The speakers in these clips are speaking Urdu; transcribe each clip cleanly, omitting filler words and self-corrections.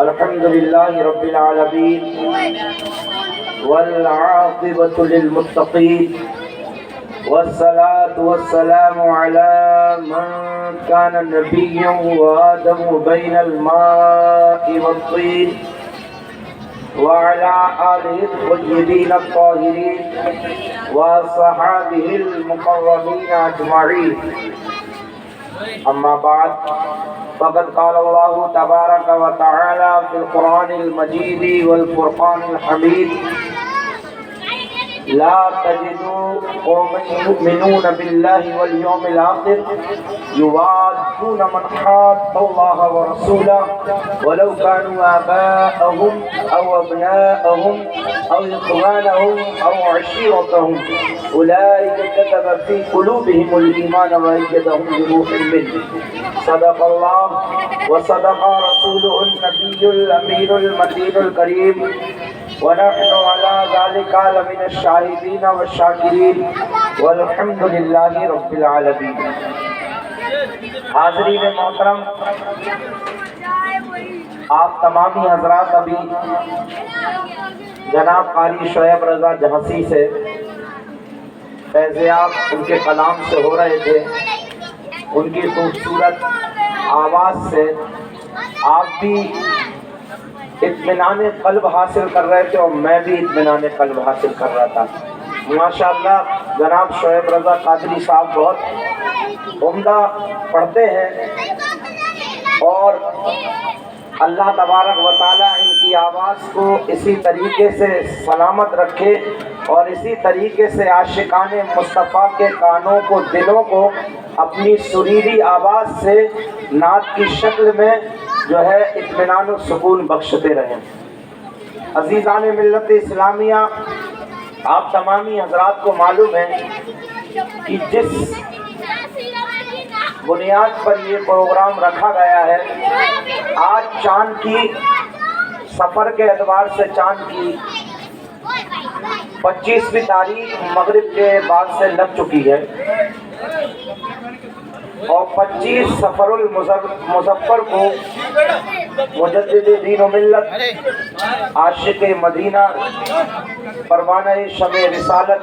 الحمد لله رب العالمين والعاقبة للمتقين والصلاة والسلام على من كان نبيا وآدم بين الماء والطين وعلى آله الطيبين الطاهرين وصحابه المقربين أجمعين. أما بعد فقد قال الله تبارك وتعالى في القرآن المجيد والفرقان الحميد: لا تجدوا قوما يؤمنون بالله واليوم الآخر يوادون من حاد الله ورسوله ولو كانوا آباءهم أو أبناءهم أو إخوانهم أو عشيرتهم أولئك كتب في قلوبهم الإيمان وأيدهم بروح منه. صدق الله وصدق رسوله النبي الأمين المتين الكريم ونحن على ذلك لمن الشاهدين والشاکرین والحمد للہ رب العالمین. حاضرین محترم، آپ تمامی حضرات ابھی جناب قاری شعیب رضا جہسی سے فیضیاب ان کے کلام سے ہو رہے تھے. ان کی خوبصورت آواز سے آپ بھی اطمینان قلب حاصل کر رہے تھے اور میں بھی اطمینان قلب حاصل کر رہا تھا. ماشاءاللہ جناب شعیب رضا قادری صاحب بہت عمدہ پڑھتے ہیں اور اللہ تبارک و تعالیٰ ان کی آواز کو اسی طریقے سے سلامت رکھے اور اسی طریقے سے عاشقان مصطفیٰ کے کانوں کو، دلوں کو اپنی سریلی آواز سے نعت کی شکل میں جو ہے اطمینان و سکون بخشتے رہیں. عزیزان ملت اسلامیہ، آپ تمامی حضرات کو معلوم ہے کہ جس بنیاد پر یہ پروگرام رکھا گیا ہے، آج چاند کی سفر کے اعتبار سے چاند کی 25ویں تاریخ مغرب کے بعد سے لگ چکی ہے اور 25 سفر المظفر کو مجدد دین و ملت، عاشق مدینہ، پروانہ شمع رسالت،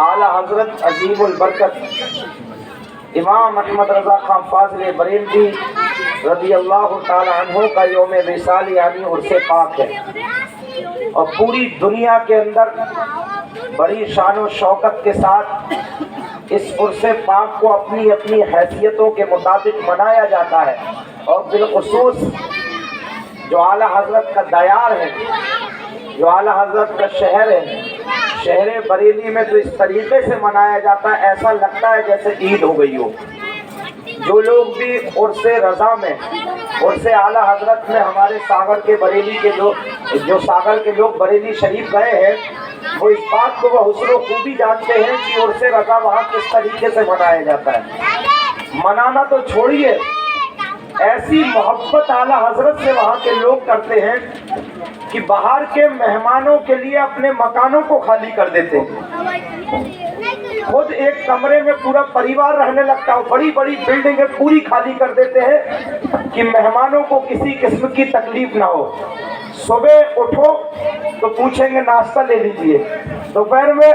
اعلیٰ حضرت عظیم البرکت امام احمد رضا خان فاضل بریلوی رضی اللہ تعالی عنہ کا یوم وصال یعنی عرس پاک ہے اور پوری دنیا کے اندر بڑی شان و شوکت کے ساتھ اس عرس پاک کو اپنی اپنی حیثیتوں کے مطابق منایا جاتا ہے. اور بالخصوص جو اعلیٰ حضرت کا دیار ہے، جو اعلیٰ حضرت کا شہر ہے، شہر بریلی میں تو اس طریقے سے منایا جاتا ہے ایسا لگتا ہے جیسے عید ہو گئی ہو. جو لوگ بھی عرس رضا میں، عرس اعلیٰ حضرت میں ہمارے ساغر کے بریلی کے لوگ، جو ساغر کے لوگ بریلی شریف گئے ہیں، وہ اس بات کو وہ حسن و خوبی جانتے ہیں کہ عرس رضا وہاں کس طریقے سے منایا جاتا ہے. منانا تو چھوڑیے، ایسی محبت اعلیٰ حضرت سے وہاں کے لوگ کرتے ہیں کہ باہر کے مہمانوں کے لیے اپنے مکانوں کو خالی کر دیتے ہیں. خود ایک کمرے میں پورا پریوار رہنے لگتا ہے، بڑی بڑی بلڈنگیں پوری خالی کر دیتے ہیں کہ مہمانوں کو کسی قسم کی تکلیف نہ ہو. صبح اٹھو تو پوچھیں گے ناشتہ لے لیجئے، دوپہر میں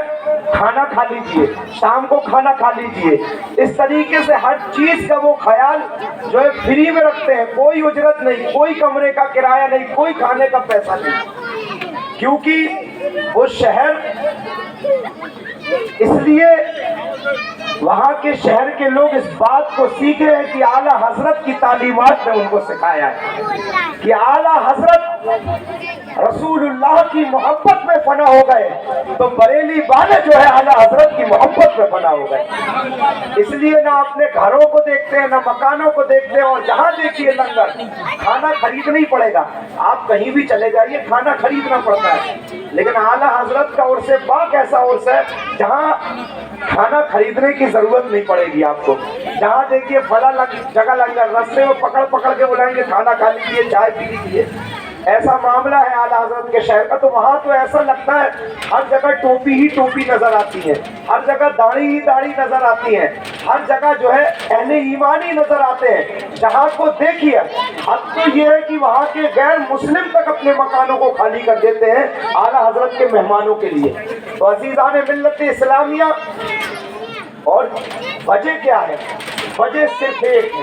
کھانا کھا لیجئے، شام کو کھانا کھا لیجئے. اس طریقے سے ہر چیز کا وہ خیال جو ہے فری میں رکھتے ہیں، کوئی اجرت نہیں، کوئی کمرے کا کرایہ نہیں، کوئی کھانے کا پیسہ نہیں. کیونکہ وہ شہر اس لیے وہاں کے شہر کے لوگ اس بات کو سیکھ رہے ہیں کہ اعلیٰ حضرت کی تعلیمات نے ان کو سکھایا ہے کہ اعلیٰ حضرت رسول اللہ کی محبت میں فنا ہو گئے تو بریلی والے جو ہے اعلیٰ حضرت کی محبت میں فنا ہو گئے. اس لیے نہ اپنے گھروں کو دیکھتے ہیں، نہ مکانوں کو دیکھتے ہیں، اور جہاں دیکھیے لنگر، کھانا خریدنا ہی پڑے گا. آپ کہیں بھی چلے جائیے کھانا خریدنا پڑتا ہے، لیکن اعلیٰ حضرت کا عرس پاک ایسا عرس ہے جہاں کھانا خریدنے کی ضرورت نہیں پڑے گی آپ کو. جہاں دیکھیے فلاں جگہ لنگر، رستے میں پکڑ پکڑ کے بلائیں گے کھانا کھا لیجیے، چائے پی لیجیے. ایسا معاملہ ہے اعلیٰ حضرت کے شہر کا، تو وہاں تو ایسا لگتا ہے ہر جگہ ٹوپی ہی ٹوپی نظر آتی ہے، ہر جگہ داڑھی ہی داڑھی نظر آتی ہے، ہر جگہ جو ہے اہل ایمان ہی نظر آتے ہیں۔ جہاں کو دیکھیے، اب تو یہ ہے کہ وہاں کے غیر مسلم تک اپنے مکانوں کو خالی کر دیتے ہیں اعلیٰ حضرت کے مہمانوں کے لیے۔ تو عزیزان ملت اسلامیہ، اور وجہ کیا ہے؟ وجہ صرف ایک ہے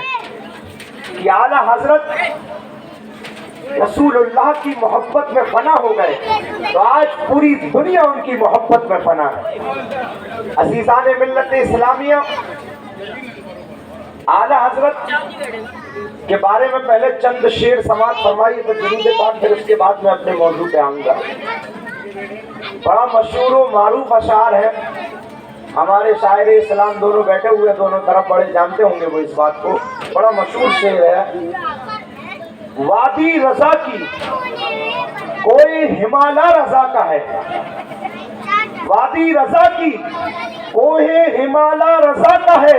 کہ اعلیٰ حضرت رسول اللہ کی محبت میں فنا ہو گئے، تو آج پوری دنیا ان کی محبت میں فنا ہے۔ عزیزان ملت اسلامیہ، اعلیٰ حضرت کے بارے میں پہلے چند شعر سماعت فرمائیے تو درود پاک، پھر اس کے بعد میں اپنے موضوع پہ آؤں گا۔ بڑا مشہور و معروف اشعار ہے، ہمارے شاعر اسلام دونوں بیٹھے ہوئے دونوں طرف، بڑے جانتے ہوں گے وہ اس بات کو۔ بڑا مشہور شعر ہے، وادی رضا کی کوئی ہمالا رضا کا ہے، وادی رضا کی کوہ ہمالا رضا کا ہے،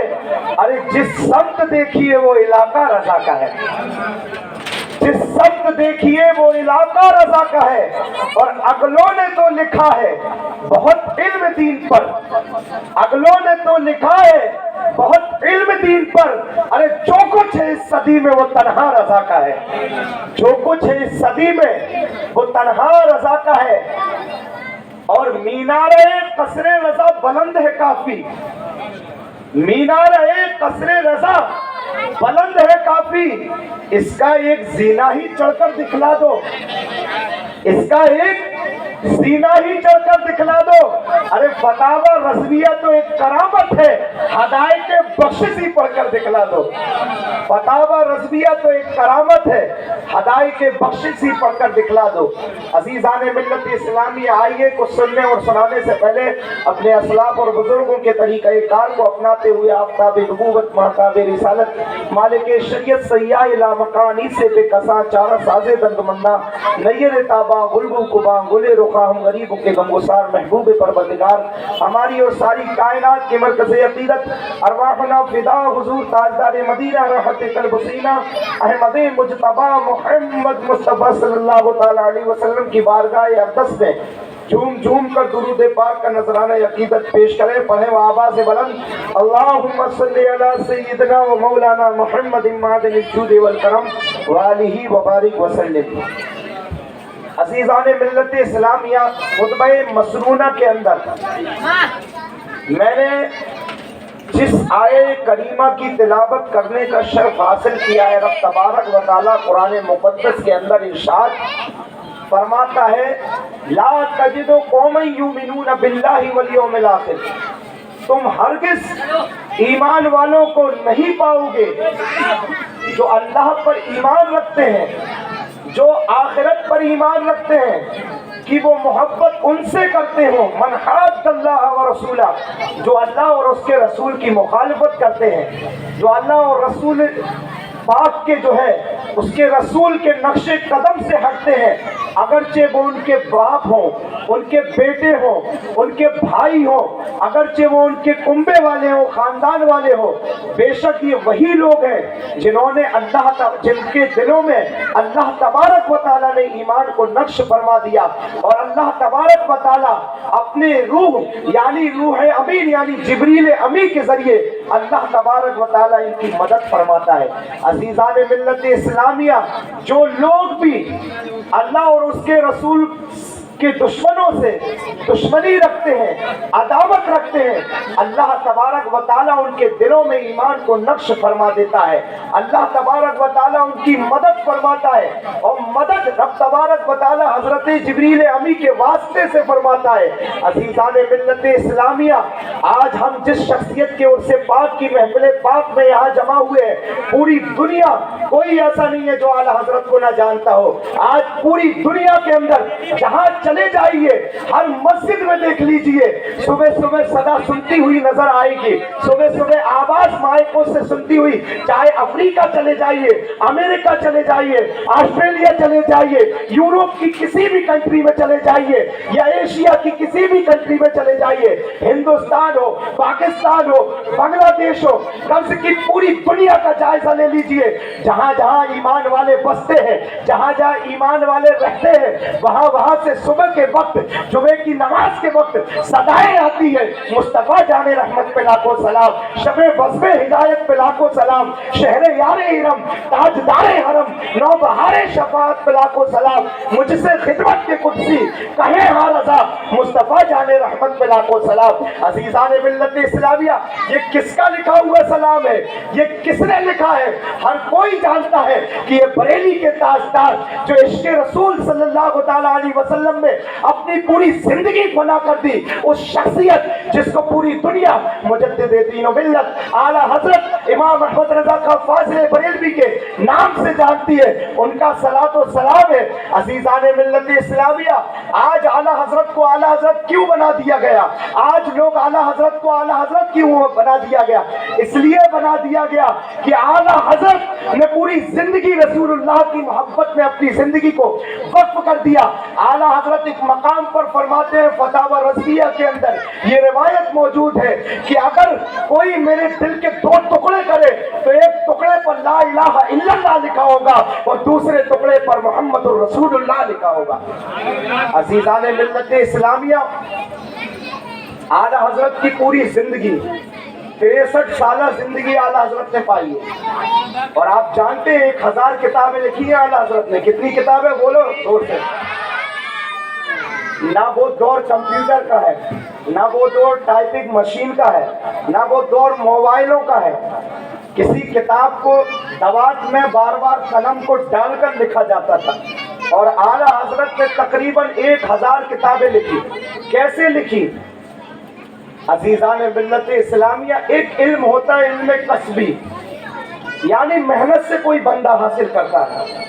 ارے جس سمت دیکھیے وہ علاقہ رضا کا ہے، جس سمت دیکھیے وہ علاقہ رضا کا ہے، اور اگلوں نے تو لکھا ہے بہت علم دین پر، اگلوں نے تو لکھا ہے بہت علم دین پر، ارے جو کچھ ہے اس صدی میں وہ تنہا رضا کا ہے، جو کچھ ہے اس صدی میں وہ تنہا رضا کا ہے۔ اور مینارِ قصر رضا بلند ہے کافی، مینارِ قصر رضا بلند ہے کافی، اس کا ایک زینہ ہی چڑھ کر دکھلا دو، اس کا ایک زینہ ہی چڑھ کر دکھلا دو، ارے فتاوی رضویہ تو ایک کرامت ہے، ہدایت بخشش ہی پڑھ کر دکھلا دو، فتاوی رضویہ تو ایک کرامت ہے، ہدایت بخشش ہی پڑھ کر دکھلا دو۔ عزیزان ملت اسلامی، آئیے کچھ سننے اور سنانے سے پہلے اپنے اسلاف اور بزرگوں کے طریقہ کار کو اپناتے ہوئے آفتاب نبوت مہتاب رسالت مالک شریعت سیاہ لامکانی سے بے کساں چارہ ساز درد مندہ نیر تابا غلبو کبا گلے رخا ہم غریبوں کے غمگسار محبوب پروردگار، ہماری اور ساری کائنات کے مرکز عقیدت ارواحنا فدا حضور تاجدار مدینہ رحمت قلب سینہ احمد مجتبی محمد مصطفیٰ صلی اللہ تعالی علیہ وسلم کی بارگاہ اقدس میں جھوم جھوم کر درود پاک کا نذرانہ عقیدت پیش کریں، پڑھیں وہ آواز بلند، اللہم صلی علی سیدنا و مولانا محمد معدن الجود والکرم وآلہ وبارک وسلم۔ عزیزان ملت اسلامیہ، خطبہ مسنونہ کے اندر میں نے جس آیے کریمہ کی تلاوت کرنے کا شرف حاصل کیا ہے، رب تبارک و تعالیٰ قرآن مقدس کے اندر ارشاد فرماتا ہے، لا تجد قوما یؤمنون باللہ والیوم الآخر، تم ہرگز ایمان والوں کو نہیں پاؤ گے جو اللہ پر ایمان رکھتے ہیں، جو آخرت پر ایمان رکھتے ہیں، کہ وہ محبت ان سے کرتے ہوں، من حاد اللہ و رسولہ، جو اللہ اور اس کے رسول کی مخالفت کرتے ہیں، جو اللہ اور رسول پاک کے جو ہے اس کے رسول کے نقش قدم سے ہٹتے ہیں، اگرچہ وہ ان کے باپ ہوں، ان کے بیٹے ہوں، ان کے بھائی ہوں، اگرچہ وہ ان کے کنبے والے ہوں، خاندان والے ہوں، بے شک یہ وہی لوگ ہیں جنہوں نے جن کے دلوں میں اللہ تبارک و تعالیٰ نے ایمان کو نقش فرما دیا، اور اللہ تبارک و تعالیٰ اپنے روح یعنی روح امین یعنی جبریل امی کے ذریعے اللہ تبارک و تعالیٰ ان کی مدد فرماتا ہے۔ عزیزان ملت اسلامیہ، جو لوگ بھی اللہ اور اس کے رسول کے دشمنوں سے دشمنی رکھتے ہیں، عداوت رکھتے ہیں، اللہ تبارک و تعالیٰ ان کے دلوں میں ایمان کو نقش فرما دیتا ہے، اللہ تبارک و تعالیٰ ان کی مدد فرماتا ہے، اور مدد رب تبارک و تعالیٰ حضرت جبریل امی کے واسطے سے فرماتا ہے۔ عزیزان ملت اسلامیہ، آج ہم جس شخصیت کے عرص پاک کی محفل پاک میں یہاں جمع ہوئے ہیں، پوری دنیا کوئی ایسا نہیں ہے جو اعلیٰ حضرت کو نہ جانتا ہو۔ آج پوری دنیا کے اندر جہاں چلے جائیے، ہر مسجد میں دیکھ لیجئے، صبح صبح صدا سنتی ہوئی نظر آئے گی، صبح صبح آواز مائکوں سے سنتی ہوئی، چاہے افریقہ چلے جائیے، امریکہ چلے جائیے، آسٹریلیا چلے جائیے، یورپ کی کسی بھی کنٹری میں چلے جائیے، یا ایشیا کی کسی بھی کنٹری میں چلے جائیے، ہندوستان ہو، پاکستان ہو، بنگلہ دیش ہو، قبض کی پوری دنیا کا جائزہ لے لیجئے، جہاں جہاں ایمان والے بستے ہیں، جہاں جہاں ایمان والے رہتے ہیں وہاں سے صبح کے وقت جمعے کی نماز کے وقت صدائیں آتی ہے مصطفیٰ جان رحمت پہ لاکھوں سلام، شب وصف ہدایت پہ لاکھوں سلام، شہر یار حرم تاجدار حرم نوبہار شفاعت پہ لاکھوں سلام، مجھ سے خدمت کے قدسی کہیں ہاں رضا مصطفیٰ جان رحمت پہ لاکھوں سلام۔ عزیزان ملت اسلامیہ، یہ کس کا لکھا ہوا سلام ہے؟ یہ کس نے لکھا ہے؟ ہر کوئی جانتا ہے کہ یہ بریلی کے تاجدار جو عشق رسول صلی اللہ تعالی علیہ وسلم میں اپنی پوری زندگی فنا کر دی، اس شخصیت جس کو پوری دنیا مجدد دین و ملت اعلی حضرت امام احمد رضا خان فاضل بریلوی کے نام سے جانتی ہے، ان کا صلاۃ و سلام ہے۔ عزیزان ملت اسلامیہ، آج اعلی حضرت کو اعلی حضرت کیوں بنا دیا گیا؟ آج لوگ اعلی حضرت کو اعلی حضرت کیوں بنا دیا گیا؟ اس لیے بنا دیا گیا کہ اعلی حضرت نے پوری زندگی رسول اللہ کی محبت میں اپنی زندگی کو وقف کر دیا۔ اعلی حضرت ایک مقام پر فرماتے ہیں فتاوی رضویہ کے اندر یہ روایت موجود ہے کہ اگر کوئی میرے دل کے دو ٹکڑے کرے تو ایک ٹکڑے پر لا الہ الا اللہ لکھا ہوگا اور دوسرے ٹکڑے پر محمد الرسول اللہ لکھا ہوگا۔ عزیزان ملت اسلامیہ، اعلی حضرت کی پوری زندگی 63 سالہ زندگی اعلی حضرت نے پائی ہے، اور آپ جانتے ہیں 1000 کتابیں لکھی ہیں اعلی حضرت نے۔ کتنی کتابیں بولو زور سے؟ نہ وہ دور کمپیوٹر کا ہے، نہ وہ دور ٹائپنگ مشین کا ہے، نہ وہ دور موبائلوں کا ہے۔ کسی کتاب کو دوات میں بار بار قلم کو ڈال کر لکھا جاتا تھا، اور اعلی حضرت نے تقریباً 1000 کتابیں لکھی۔ کیسے لکھی؟ عزیزان ملت اسلامیہ، ایک علم ہوتا ہے علم کسبی، یعنی محنت سے کوئی بندہ حاصل کرتا ہے۔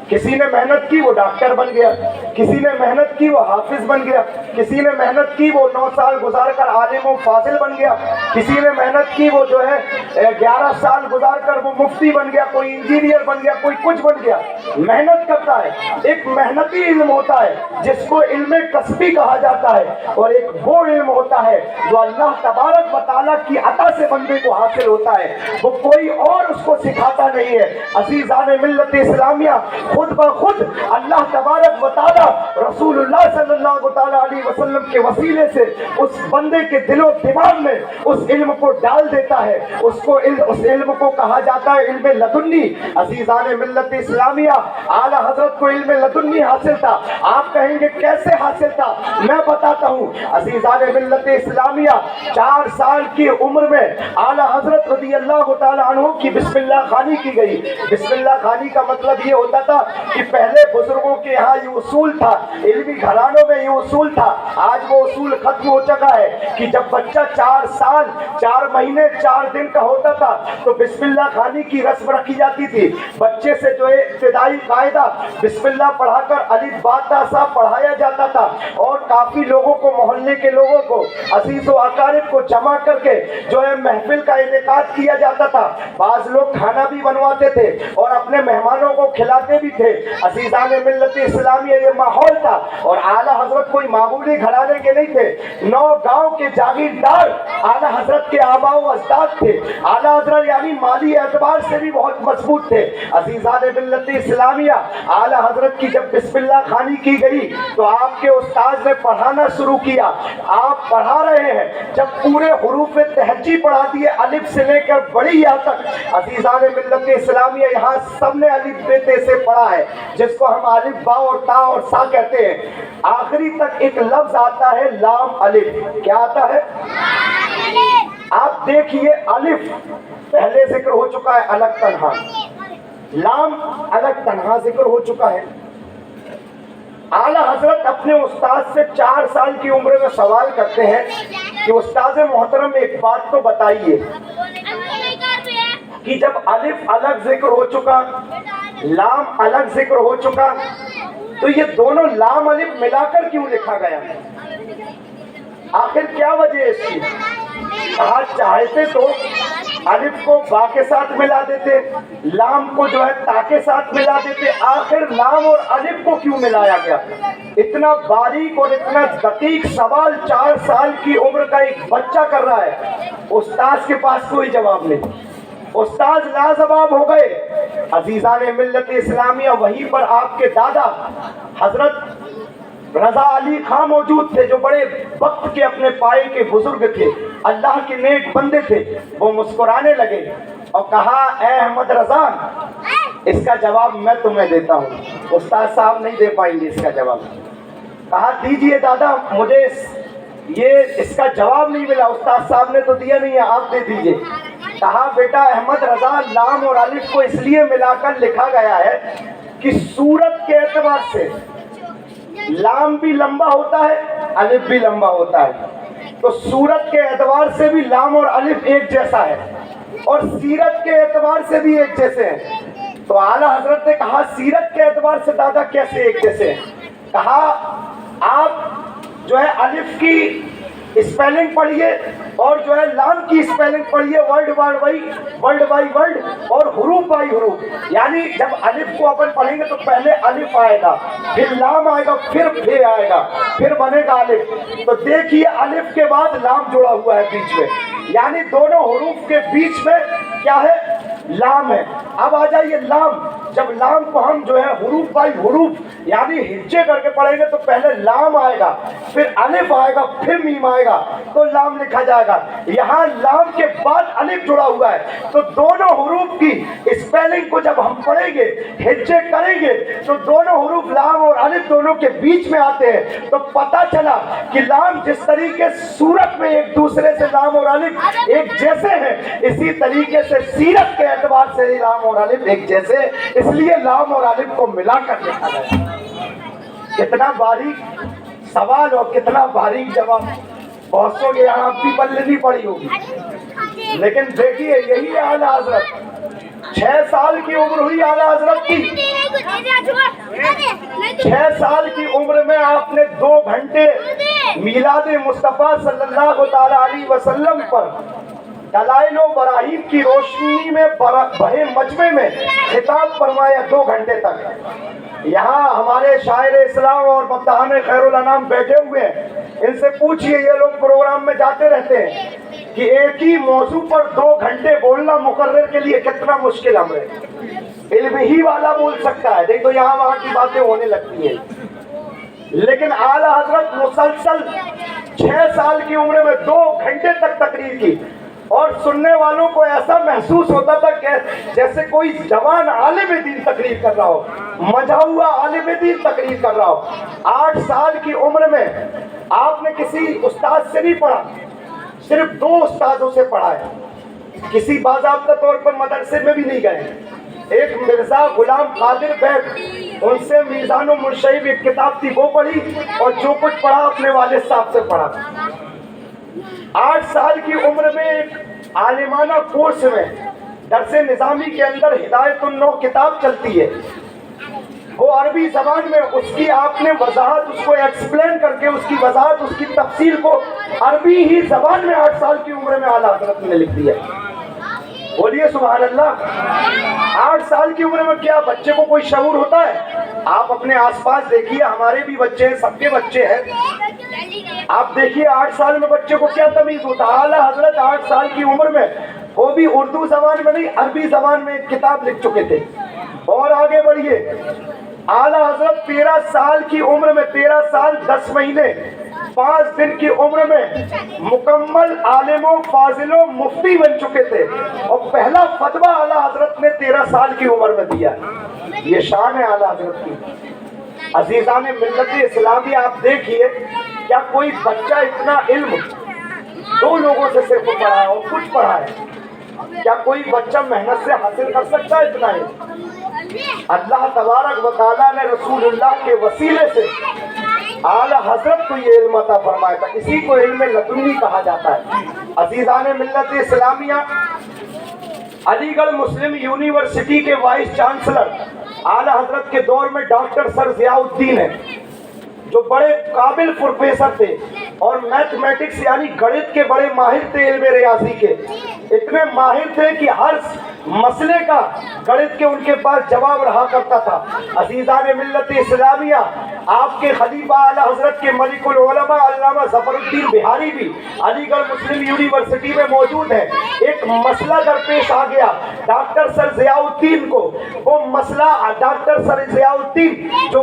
کسی نے محنت کی وہ ڈاکٹر بن گیا، کسی نے محنت کی وہ حافظ بن گیا، کسی نے محنت کی وہ 9 سال گزار کر عالم و فاضل بن گیا، کسی نے محنت کی وہ جو ہے 11 سال گزار کر وہ مفتی بن گیا، کوئی انجینئر بن گیا، کوئی کچھ بن گیا۔ محنت کرتا ہے۔ ایک محنتی علم ہوتا ہے جس کو علم کسبی کہا جاتا ہے، اور ایک وہ علم ہوتا ہے جو اللہ تبارک و تعالیٰ کی عطا سے بندے کو حاصل ہوتا ہے، وہ کوئی اور اس کو سکھاتا نہیں ہے۔ عزیزان ملت اسلامیہ، خود بخود اللہ تبارک و تعالیٰ رسول اللہ صلی اللہ تعالیٰ علیہ وسلم کے وسیلے سے اس بندے کے دل و دماغ میں اس علم کو ڈال دیتا ہے۔ اس علم کو کہا جاتا ہے علم لدنی۔ عزیزان ملت اسلامیہ، اعلی حضرت کو علم لدنی حاصل تھا۔ آپ کہیں گے کیسے حاصل تھا؟ میں بتاتا ہوں۔ عزیزان ملت اسلامیہ، 4 سال کی عمر میں اعلی حضرت رضی اللہ تعالیٰ عنہ کی بسم اللہ خوانی کی گئی۔ بسم اللہ خوانی کا مطلب یہ ہوتا تھا کہ پہلے بزرگوں کے یہاں یہ اصول تھا، علمی گھرانوں میں یہ اصول تھا۔ آج وہ اصول ختم ہو چکا ہے کہ جب بچہ 4 سال 4 مہینے 4 دن کا ہوتا تھا تو بسم اللہ خوانی کی رسم رکھی جاتی تھی۔ بچے سے جو ہے ابتدائی قاعدہ بسم اللہ پڑھا کر الف با تا سا پڑھایا جاتا تھا، اور کافی لوگوں کو، محلے کے لوگوں کو، عزیز و اقارب کو جمع کر کے جو ہے محفل کا انعقاد کیا جاتا تھا۔ بعض لوگ کھانا بھی بنواتے تھے اور اپنے مہمانوں کو کھلاتے بھی تھے۔ عزیزان ملت اسلامیہ، یہ ماحول تھا، اور اعلی حضرت کوئی معمولی گھرانے کے نہیں تھے۔ 9 گاؤں کے جاگیردار اعلی حضرت کے آباء و اجداد تھے۔ اعلی حضرت یعنی مالی اعتبار سے بھی بہت مضبوط تھے۔ عزیزان ملت اسلامیہ، اعلی حضرت کی جب بسم اللہ خوانی کی گئی تو آپ کے استاد نے پڑھانا شروع کیا۔ آپ پڑھا رہے ہیں، جب پورے حروف تہجی پڑھا دیے الف سے لے کر بڑی یا تک۔ عزیزان ملت اسلامیہ، یہاں سب نے الف بے تے سے پڑھا ہے، جس کو ہم الف با اور تا اور سا کہتے ہیں۔ آخری تک ایک لفظ آتا ہے لام الف۔ کیا آتا ہے؟ آپ دیکھیے، الف پہلے ذکر ہو چکا ہے الگ تنہا، لام الگ تنہا ذکر ہو چکا ہے۔ اعلی حضرت اپنے استاد سے 4 سال کی عمر میں سوال کرتے ہیں کہ استاد محترم ایک بات تو بتائیے کہ جب الف الگ ذکر ہو چکا، لام الگ ذکر ہو چکا، تو یہ دونوں لام الف ملا کر کیوں لکھا گیا؟ آخر کیا وجہ ہے اس کی؟ آج چاہتے تو الف کو با کے ساتھ ملا دیتے، لام کو جو ہے تا کے ساتھ ملا دیتے، آخر لام اور الف کو کیوں ملایا گیا؟ اتنا باریک اور اتنا دقیق سوال 4 سال کی عمر کا ایک بچہ کر رہا ہے، استاذ کے پاس کوئی جواب نہیں۔ استاذ لاجواب ہو گئے عزیزان ملت اسلامیہ وہیں پر آپ کے دادا حضرت رضا علی خان موجود تھے، جو بڑے وقت کے اپنے پائے کے بزرگ تھے، اللہ کے نیک بندے تھے. وہ مسکرانے لگے اور کہا اے احمد رضا، اس کا جواب میں تمہیں دیتا ہوں، استاد صاحب نہیں دے پائیں گے اس کا جواب. کہا دیجئے دادا، مجھے اس کا جواب نہیں ملا، استاد صاحب نے تو دیا نہیں ہے، آپ دے دیجئے. کہا بیٹا احمد رضا، لام اور الف کو اس لیے ملا کر لکھا گیا ہے کہ صورت کے اعتبار سے لام بھی لمبا ہوتا ہے، الف بھی لمبا ہوتا ہے، تو صورت کے اعتبار سے بھی لام اور الف ایک جیسا ہے اور سیرت کے اعتبار سے بھی ایک جیسے ہیں. تو اعلیٰ حضرت نے کہا سیرت کے اعتبار سے دادا کیسے ایک جیسے ہیں؟ کہا آپ جو ہے الف کی اسپیلنگ پڑھیے اور جو ہے لام کی اسپیلنگ پڑھیے، ورڈ بائی ورڈ اور حروف بائی حروف. یعنی جب الف کو اپن پڑھیں گے تو پہلے الف آئے گا، پھر لام آئے گا، پھر پھے آئے گا، پھر بنے گا الف. تو دیکھیے الف کے بعد لام جڑا ہوا ہے بیچ میں، یعنی دونوں حروف کے بیچ میں کیا ہے؟ لام ہے. اب آ جائیے لام. جب لام کو ہم جو ہے حروف بائی حروف یعنی ہجے کر کے پڑھیں گے تو پہلے لام آئے گا، پھر الف آئے گا، پھر میم آئے گا تو لام لکھا جائے گا. یہاں لام کے بعد الف جڑا ہوا ہے، تو دونوں حروف کی اسپیلنگ کو جب ہم پڑھیں گے، ہجے کریں گے، تو دونوں حروف لام اور الف دونوں کے بیچ میں آتے ہیں. تو پتہ چلا کہ لام جس طریقے صورت میں ایک دوسرے سے لام اور الف ایک جیسے ہیں، اسی طریقے سے سیرت کے اعتبار سے لام اور الف ایک جیسے، اس لیے لام اور الف کو ملا کر لکھا گیا. کتنا باریک سوال اور کتنا باریک جواب. بہت سو کے یہاں آپ کی پلے نہیں پڑی ہوگی، لیکن دیکھیے یہی ہے اعلیٰ حضرت. 6 سال کی عمر ہوئی اعلیٰ حضرت کی، 6 سال کی عمر میں آپ نے 2 گھنٹے میلاد مصطفیٰ صلی اللہ تعالی علیہ وسلم پر دلائل و براہین کی روشنی میں بڑے مجمع میں خطاب فرمایا 2 گھنٹے تک. یہاں ہمارے شاعر اسلام اور مداحان خیر الانام بیٹھے ہوئے ہیں، ان سے پوچھئے، یہ لوگ پروگرام میں جاتے رہتے ہیں، کہ ایک ہی موضوع پر 2 گھنٹے بولنا مقرر کے لیے کتنا مشکل امر ہے. علم ہی والا بول سکتا ہے، نہیں تو یہاں وہاں کی باتیں ہونے لگتی ہیں. لیکن اعلیٰ حضرت مسلسل 6 سال کی عمر میں 2 گھنٹے تک تقریر کی، اور سننے والوں کو ایسا محسوس ہوتا تھا کہ جیسے کوئی جوان عالم دین تقریر کر رہا ہو، مجھا ہوا عالم دین تقریر کر رہا ہو. 8 سال کی عمر میں آپ نے کسی استاد سے نہیں پڑھا، صرف 2 استادوں سے پڑھا ہے. کسی باضابطہ طور پر مدرسے میں بھی نہیں گئے. ایک مرزا غلام قادر بیگ، ان سے میزان و منشیب ایک کتاب تھی وہ پڑھی، اور جو کچھ پڑھا اپنے والد صاحب سے پڑھا. 8 سال کی عمر میں ایک عالمانہ کورس میں درس نظامی کے اندر ہدایت النو کتاب چلتی ہے، وہ عربی زبان میں اس کی آپ نے وضاحت، اس کو ایکسپلین کر کے اس کی وضاحت، اس کی تفصیل کو عربی ہی زبان میں 8 سال کی عمر میں اعلیٰ حضرت نے لکھ دیا. بولیے سبحان اللہ. 8 سال کی عمر میں کیا بچے کو کوئی شعور ہوتا ہے؟ آپ اپنے آس پاس دیکھیے، ہمارے بھی بچے ہیں، سب کے بچے ہیں. آپ دیکھیے 8 سال میں بچے کو کیا تمیز ہوتا ہے. اعلیٰ حضرت 8 سال کی عمر میں وہ بھی اردو زبان میں نہیں، عربی زبان میں ایک کتاب لکھ چکے تھے. اور آگے بڑھیے، اعلیٰ حضرت 13 سال کی عمر میں 13 سال 10 مہینے 5 دن کی عمر میں مکمل عالم و فاضل و مفتی بن چکے تھے، اور پہلا فتویٰ اعلیٰ حضرت نے 13 سال کی عمر میں دیا. یہ شان ہے اعلیٰ حضرت کی. عزیزان ملت اسلامی، آپ دیکھیے کیا کوئی بچہ اتنا علم 2 لوگوں سے صرف پڑھا ہے اور کچھ پڑھا ہے؟ کیا کوئی بچہ محنت سے حاصل کر سکتا ہے اتنا علم؟ اللہ تبارک و تعالیٰ نے رسول اللہ کے وسیلے سے اعلیٰ حضرت کو یہ علم عطا فرمایا تھا. اسی کو علم لدنی کہا جاتا ہے. عزیزان ملت اسلامیہ، علی گڑھ مسلم یونیورسٹی کے وائس چانسلر اعلیٰ حضرت کے دور میں ڈاکٹر سر ضیاء الدین ہیں، جو بڑے قابل پروفیسر تھے اور میتھمیٹکس یعنی گڑت کے بڑے ماہر تھے. علم ریاضی کے اتنے ماہر تھے کہ ہر مسئلے کا گڑت کے ان کے پاس جواب رہا کرتا تھا. عزیزان ملت اسلامیہ، آپ کے خلیفہ اعلیٰ حضرت کے ملک العلماء علامہ ظفر الدین بہاری بھی علی گڑھ مسلم یونیورسٹی میں موجود ہیں۔ ایک مسئلہ درپیش آ گیا ڈاکٹر سر ضیاء الدین کو، وہ مسئلہ ڈاکٹر سر ضیاء الدین جو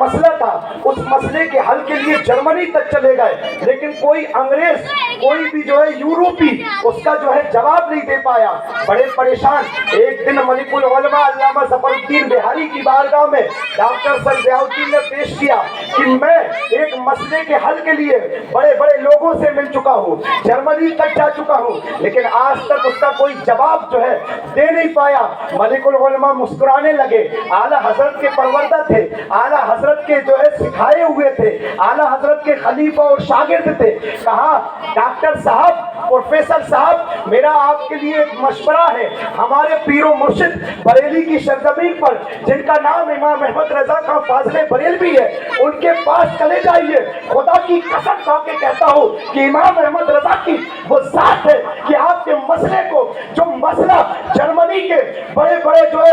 مسئلہ تھا اس مسئلے کے حل کے لیے جرمنی تک چلے گئے، لیکن کوئی انگریز کوئی بھی جو ہے یوروپی اس کا جو ہے جواب نہیں دے پایا، بڑے پریشان۔ ایک دن ملک العلماء علامہ ظفر الدین بہاری کی بارگاہ میں ڈاکٹر سر ضیاء الدین نے پیش کیا کہ میں ایک مسئلے کے حل کے لیے بڑے بڑے لوگوں سے مل چکا ہوں، جرمنی تک جا چکا ہوں، لیکن آج تک اس کا کوئی جواب جو ہے دے نہیں پایا۔ ملک العلماء مسکرانے لگے، اعلیٰ حضرت کے پروردہ تھے، اعلیٰ حضرت کے جو ہے سکھائے ہوئے تھے، اعلیٰ حضرت کے خلیفہ اور شاگرد تھے۔ کہا ڈاکٹر صاحب، پروفیسر صاحب، میرا آپ کے لیے ایک مشورہ ہے، ہمارے پیر و مرشد بریلی کی سرزمین پر جن کا نام امام احمد رضا خان فاضل بریلوی ہے، ان کے پاس چلے جائیے، خدا کی قسم کھا کے کہتا ہوں کہ امام احمد رضا کی وہ ذات ہے کہ آپ کے مسئلے کو، جو مسئلہ جرمنی کے بڑے بڑے جو ہے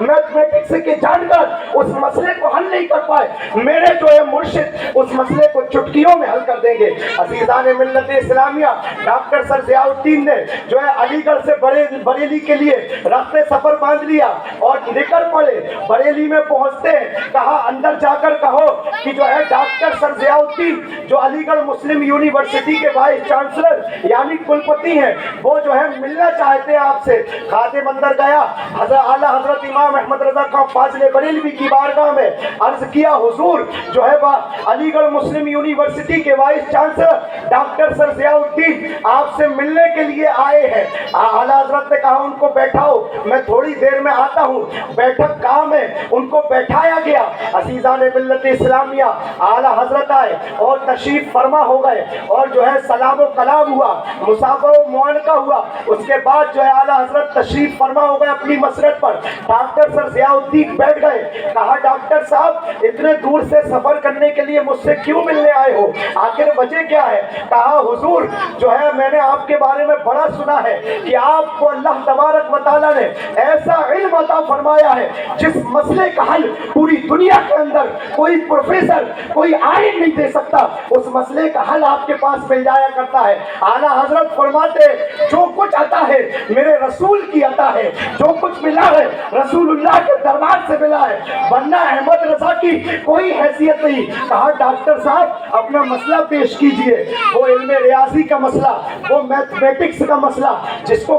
میتھمیٹکس کے جانکار اس مسئلے کو حل نہیں کر پائے، میرے جو ہے مرشد اس مسئلے کو چٹکیوں میں حل کر دیں گے۔ عزیزان ملت اسلامیہ، ڈاکٹر سر ضیاء الدین نے جو ہے علی گڑھ سے بریلی کے لیے راستے سفر باندھ لیا اور نکل پڑے۔ بریلی میں پہنچتے ہیں، کہا اندر جا کر کہو کہ جو ہے ڈاکٹر سر ضیاء الدین جو علی گڑھ مسلم یونیورسٹی کے وائس چانسلر یعنی کلپتی ہیں، وہ جو ہے ملنا چاہتے ہیں آپ سے۔ خادم اندر گیا، حضرت اعلیٰ حضرت امام احمد رضا خان فاضل بریلوی کی بارگاہ میں عرض کیا، حضور جو ہے علی گڑھ مسلم یونیورسٹی کے وائس چانسلر ڈاکٹر سر ضیاء الدین آپ سے ملنے کے لیے آئے ہیں۔ اعلیٰ حضرت نے کہا ان کو بیٹھاؤ، میں تھوڑی دیر میں آتا ہوں، بیٹھک کام ہے۔ ان کو بیٹھایا گیا۔ عزیزان ملت اسلامیہ، اعلیٰ حضرت آئے اور تشریف فرما ہو گئے اور جو ہے سلام و کلام ہوا، مصافحہ و معانقہ ہوا۔ اس کے بعد جو ہے اعلیٰ حضرت تشریف فرما ہو گئے اپنی مسرت پر۔ ڈاکٹر سر ضیاء الدین بیٹھ گئے۔ کہا ڈاکٹر صاحب، اتنے دور سے سفر کرنے کے لیے مجھ سے کیوں ملنے آئے ہو؟ آخر وجہ کیا ہے؟ کہا حضور جو ہے میں نے آپ کے بارے میں بڑا سنا ہے کہ آپ کو اللہ تبارک و تعالیٰ نے ایسا علم عطا فرمایا ہے جس مسئلے کا حل پوری دنیا کے اندر کوئی پروفیسر، کوئی عالم نہیں دے سکتا، اس مسئلے کا حل آپ کے پاس مل جایا کرتا ہے۔ اعلیٰ حضرت فرماتے جو کچھ عطا ہے میرے رسول کی عطا ہے، جو کچھ ملا ہے رسول اللہ کے دربار سے ملا ہے، ورنہ احمد رضا کی کوئی حیثیت نہیں۔ کہا ڈاکٹر صاحب اپنا مسئلہ پیش کیجئے، وہ علم ریاضی کا مسئلہ، وہ میتھمیٹکس کا مسئلہ جس کو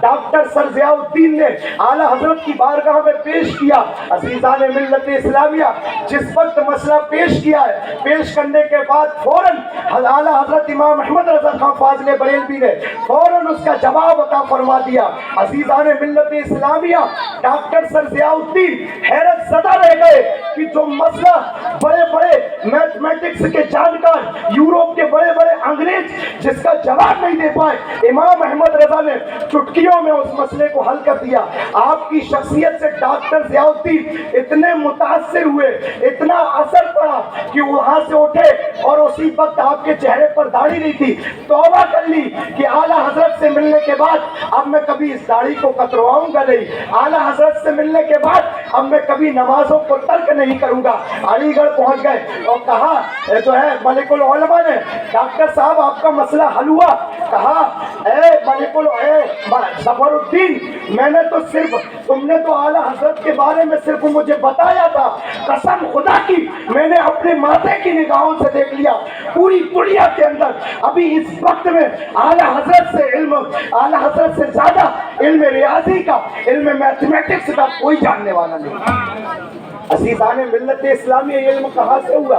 ڈاکٹر سر ضیاء الدین نے اعلیٰ حضرت کی بارگاہ میں پیش کیا۔ عزیزان ملت اسلامیہ، جس وقت مسئلہ پیش کیا ہے، پیش کرنے کے بعد فوراً اعلیٰ حضرت امام احمد رضا خان فاضل بریلوی نے فوراً اس کا جواب عطا فرما دیا۔ عزیزان ملت اسلامیہ، ڈاکٹر سر ضیاء الدین حیرت زدہ رہ گئے کہ جو مسئلہ بڑے بڑے میتھمیٹکس کے جانکار، یوروپ کے بڑے بڑے انگریز جس کا جواب نہیں دے پائے، امام احمد رضا نے چٹکیوں میں اس مسئلے کو حل کر دیا۔ آپ کی شخصیت سے ڈاکٹر ضیاء الدین اتنے متاثر ہوئے، اتنا اثر پڑا کہ وہاں سے اٹھے اور اسی وقت آپ کے چہرے پر داڑھی نہیں تھی، توبہ کر لی کہ اعلیٰ حضرت سے ملنے کے بعد اب میں کبھی اس داڑھی کو کترواؤں گا نہیں، اعلیٰ حضرت سے ملنے کے بعد اب میں کبھی نمازوں کو ترک نہیں کروں گا۔ علی گڑھ پہنچ گئے اور کہا جو ہے ملک العلماء نے، ڈاکٹر صاحب آپ کا مسئلہ حل ہوا؟ کہا اے ظفر الدین، میں نے تو صرف، تم نے تو اعلیٰ حضرت کے بارے میں صرف مجھے بتایا تھا، قسم خدا کی میں نے اپنے ماتھے کی نگاہوں سے دیکھ لیا، پوری دنیا کے اندر ابھی اس وقت میں اعلیٰ حضرت سے علم، اعلیٰ حضرت سے زیادہ علم ریاضی کا، علم میتھمیٹکس کا کوئی جاننے والا نہیں۔ عزیزان ملت اسلامی، یہ علم کہاں سے ہوا؟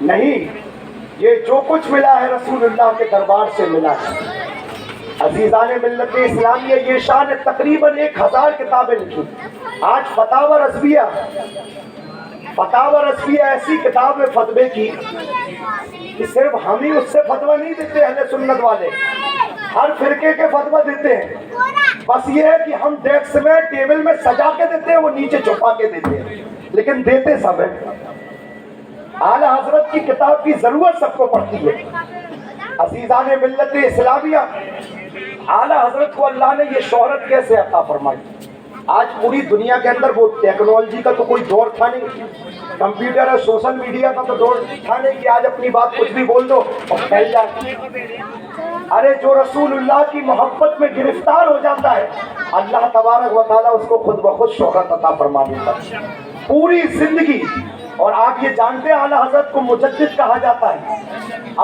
نہیں، یہ جو کچھ ملا ہے رسول اللہ کے دربار سے ملا ہے۔ عزیزان ملت اسلامیہ، یہ شان تقریباً 1000 کتابیں لکھی۔ آج فتاوی رضویہ ایسی کتاب ہے فتوے کی کہ صرف ہم ہی اس سے فتویٰ نہیں دیتے، اہل سنت والے ہر فرقے کے فتویٰ دیتے ہیں، بس یہ ہے کہ ہم ڈیسک میں ٹیبل میں سجا کے دیتے ہیں، وہ نیچے چھپا کے دیتے ہیں، لیکن دیتے سب ہیں۔ اعلیٰ حضرت کی کتاب کی ضرورت سب کو پڑتی ہے۔ عزیزان ملت اسلامیہ، اعلیٰ حضرت کو اللہ نے یہ شہرت کیسے عطا فرمائی؟ آج پوری دنیا کے اندر وہ ٹیکنالوجی کا تو کوئی دور تھا نہیں، کمپیوٹر اور سوشل میڈیا کا تو دور تھا نہیں کہ آج اپنی بات کچھ بھی بول دو اور پھیل جائے۔ ارے جو رسول اللہ کی محبت میں گرفتار ہو جاتا ہے اللہ تبارک و تعالیٰ اس کو خود بخود شہرت عطا فرما دیتا ہے پوری زندگی۔ اور آپ یہ جانتے ہیں اعلیٰ حضرت کو مجدد کہا جاتا ہے۔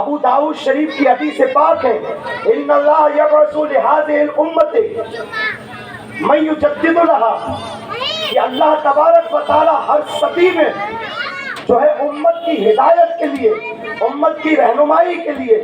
ابو داؤد شریف کی حدیث پاک ہے ان اللہ یبعث لہذه الامة من یجدد لها، کہ اللہ تبارک و تعالی ہر صدی میں جو ہے امت کی ہدایت کے لیے، امت کی رہنمائی کے لیے،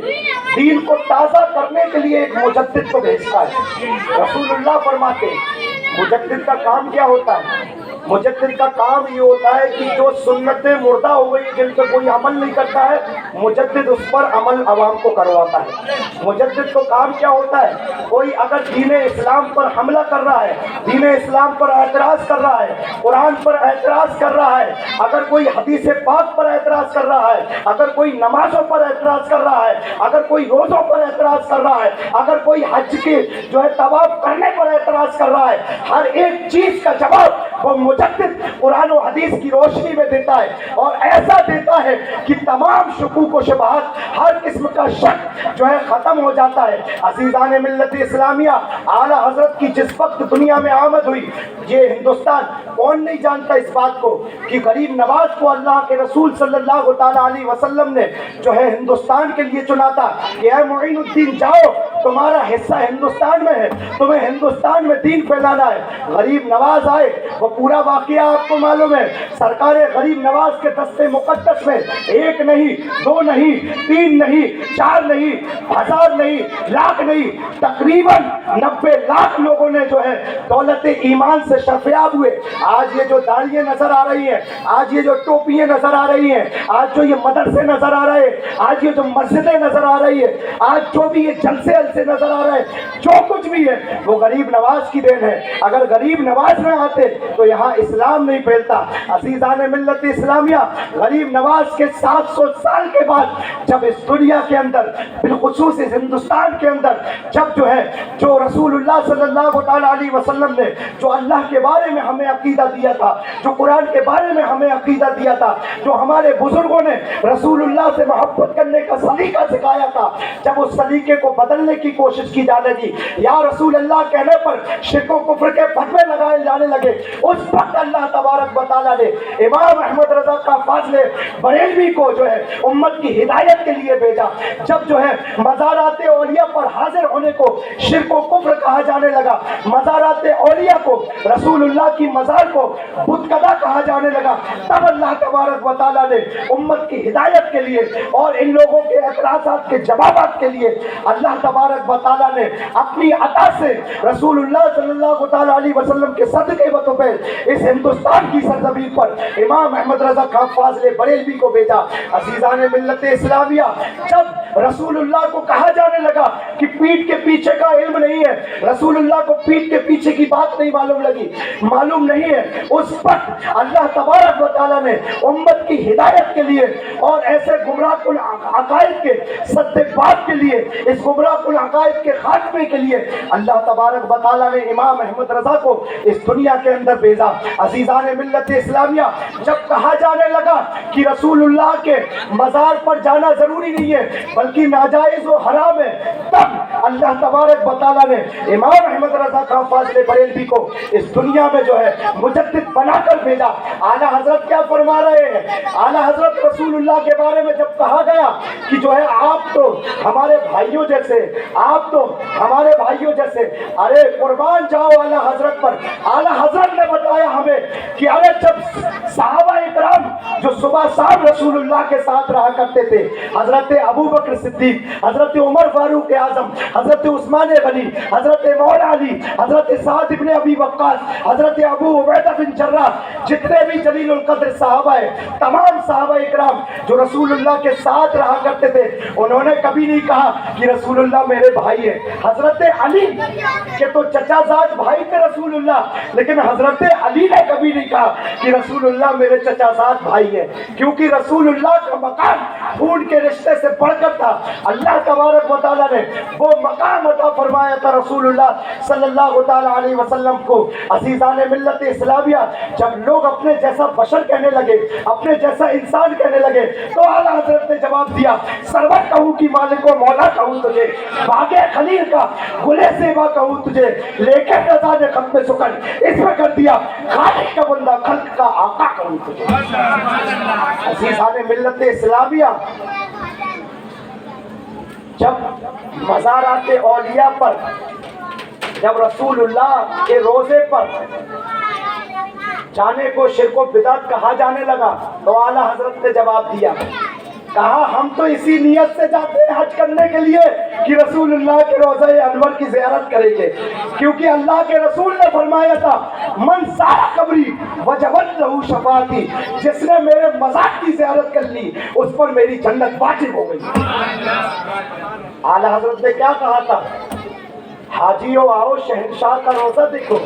دین کو تازہ کرنے کے لیے ایک مجدد کو بھیجتا ہے۔ رسول اللہ فرماتے ہیں مجدد کا کام کیا ہوتا ہے؟ مجدد کا کام یہ ہوتا ہے کہ جو سنتیں مردہ ہو گئی جن پہ کوئی عمل نہیں کرتا ہے مجدد اس پر عمل عوام کو کرواتا ہے۔ مجدد کو کام کیا ہوتا ہے؟ کوئی اگر دین اسلام پر حملہ کر رہا ہے، دین اسلام پر اعتراض کر رہا ہے، قرآن پر اعتراض کر رہا ہے، اگر کوئی حدیث پاک پر اعتراض کر رہا ہے، اگر کوئی نمازوں پر اعتراض کر رہا ہے، اگر کوئی روزوں پر اعتراض کر رہا ہے، اگر کوئی حج کے جو ہے طواف کرنے پر اعتراض کر رہا ہے، ہر ایک چیز کا جواب وہ مجدد قرآن و حدیث کی روشنی میں دیتا ہے، اور ایسا دیتا ہے کہ تمام شکوک و شبہات، ہر قسم کا شک جو ہے ختم ہو جاتا ہے۔ عزیزان ملت اسلامیہ، اعلیٰ حضرت کی جس وقت دنیا میں آمد ہوئی، یہ ہندوستان کون نہیں جانتا اس بات کو کہ غریب نواز کو اللہ کے رسول صلی اللہ تعالیٰ علیہ وسلم نے جو ہے ہندوستان کے لیے چنا تھا کہ اے معین الدین جاؤ، تمہارا حصہ ہندوستان میں ہے، تمہیں ہندوستان میں دین پھیلانا ہے۔ غریب نواز آئے، وہ پورا واقعہ آپ کو معلوم ہے۔ سرکار غریب نواز کے دستے مقدس میں ایک نہیں، دو نہیں، تین نہیں، چار نہیں، ہزار نہیں، لاکھ نہیں، تقریباً 90 لاکھ لوگوں نے جو ہے دولت ایمان سے شرفیاب ہوئے۔ آج یہ جو داڑیاں نظر آ رہی ہیں، آج یہ جو ٹوپیاں نظر آ رہی ہیں، آج جو یہ مدرسے نظر آ رہے ہیں، آج یہ جو مسجدیں نظر آ رہی ہیں، آج جو بھی یہ جلسے السے نظر آ رہے ہیں، جو کچھ بھی ہے وہ غریب نواز کی دین ہے۔ اگر غریب نواز نہ آتے تو یہاں اسلام نہیں پھیلتا۔ عزیزان ملت اسلامیہ، غریب نواز کے 700 سال کے بعد جب اس دنیا کے اندر بالخصوص اس ہندوستان کے اندر جب جو ہے جو رسول اللہ صلی اللہ تعالیٰ علیہ وسلم نے جو اللہ کے بارے میں ہمیں عقیدہ دیا تھا، جو قرآن کے بارے میں ہمیں عقیدہ دیا تھا، جو ہمارے بزرگوں نے رسول اللہ سے محبت کرنے کا سلیقہ سکھایا تھا، جب اس سلیقے کو بدلنے کی کوشش کی جانے لگی، یا رسول اللہ کہنے پر شرک و کفر کے فتوے لگائے جانے لگے، اس وقت اللہ تبارک و تعالیٰ نے امام احمد رضا کا فاضل بریلوی کو جو ہے امت کی ہدایت کے لیے بھیجا۔ جب جو ہے مزارات اولیاء پر حاضر ہونے کو شرک و کفر کہا جانے لگا، مزارات اولیاء کو، رسول اللہ کی مزار کو بت کدا کہا جانے لگا، تب اللہ تبارک و تعالیٰ نے امت کی ہدایت کے لیے اور ان لوگوں کے اعتراضات کے جوابات کے لیے اللہ تبارک و تعالیٰ نے اپنی عطا سے رسول اللہ صلی اللہ تعالیٰ علیہ وسلم کے صدقے و توفیل اس ہندوستان کی سرزمین پر امام احمد رضا خان فاضل بریلوی کو بھیجا۔ عزیزان ملت اسلامیہ، جب رسول اللہ کو کہا جانے لگا کہ پیٹھ کے پیچھے کا علم نہیں ہے، رسول اللہ کو پیٹھ کے پیچھے کی بات نہیں معلوم نہیں ہے، اس وقت اللہ تبارک و تعالیٰ نے امت کی ہدایت کے لیے اور ایسے گمراہ کن عقائد کے سد بات کے لیے، اس گمراہ کن عقائد کے خاتمے کے لیے اللہ تبارک و تعالیٰ نے امام احمد رضا کو اس دنیا کے اندر بھیجا۔ عزیزان ملت اسلامیہ، جب کہا جانے لگا کہ رسول اللہ کے مزار پر جانا ضروری نہیں ہے بلکہ ناجائز و حرام ہے، تب اللہ تبارک و تعالیٰ نے امام احمد رضا خان فاضل بریلوی کو اس دنیا میں جو ہے مجدد بنا کر بھیجا۔ اعلیٰ حضرت کیا فرما رہے ہیں؟ اعلیٰ حضرت رسول اللہ کے بارے میں جب کہا گیا کہ جو ہے آپ تو ہمارے بھائیوں جیسے، آپ تو ہمارے بھائیوں جیسے، ارے قربان جاؤ اعلیٰ حضرت پر۔ اعلیٰ حضرت نے بتایا ہمیں کہ ارے جب صحابہ اکرام جو صبح شام رسول اللہ کے ساتھ رہا کرتے تھے، حضرت ابو بکر صدیق، حضرت عمر فاروق اعظم، حضرت عثمان غنی، حضرت مولا علی، حضرت سعد ابن ابی وقاص، حضرت ابو عبیدہ بن جراح، جتنے بھی جلیل القدر صحابہ ہیں، تمام صحابہ اکرام جو رسول اللہ کے ساتھ رہا کرتے تھے، انہوں نے کبھی نہیں کہا کہ رسول اللہ میرے بھائی ہیں۔ حضرت علی کے تو چچا زاد بھائی تھے رسول اللہ، لیکن حضرت علی نے کبھی نہیں کہا کہ رسول اللہ میرے چچا زاد بھائی ہیں، کیونکہ رسول اللہ کا مقام خون کے رشتے سے بڑھ کر تھا۔ اللہ تبارک و تعالیٰ نے وہ مقام عطا فرمایا تھا رسول اللہ صلی اللہ تعالی علیہ وسلم کو۔ عزیزان ملت اسلامیہ، جب لوگ اپنے جیسا بشر کہنے لگے، اپنے جیسا انسان کہنے لگے، تو اعلیٰ حضرت نے جواب دیا، سرور کہوں کی مالک و مولا کہوں تجھے، باغ خلیل کا گلے سیبا کہوں تجھے، لیکن رضا نے ختم سکن اس میں کر دیا، خالق کا بندہ خلق کا آقا کہوں تجھے۔ عزیزان ملت اسلامیہ، جب مزارات اولیاء پر، جب رسول اللہ کے روزے پر جانے کو شرک و بدعت کہا جانے لگا، تو اعلیٰ حضرت نے جواب دیا، کہا ہم تو اسی نیت سے جاتے ہیں حج کرنے کے لیے کہ رسول اللہ کے روضہ انور کی زیارت کریں گے، کیونکہ اللہ کے رسول نے فرمایا تھا، من زار قبری وجبت لہ شفاعتی، جس نے میرے مزار کی زیارت کر لی اس پر میری جنت واجب ہو گئی۔ اعلیٰ حضرت نے کیا کہا تھا؟ حاجیوں آؤ شہنشاہ کا روضہ دیکھو،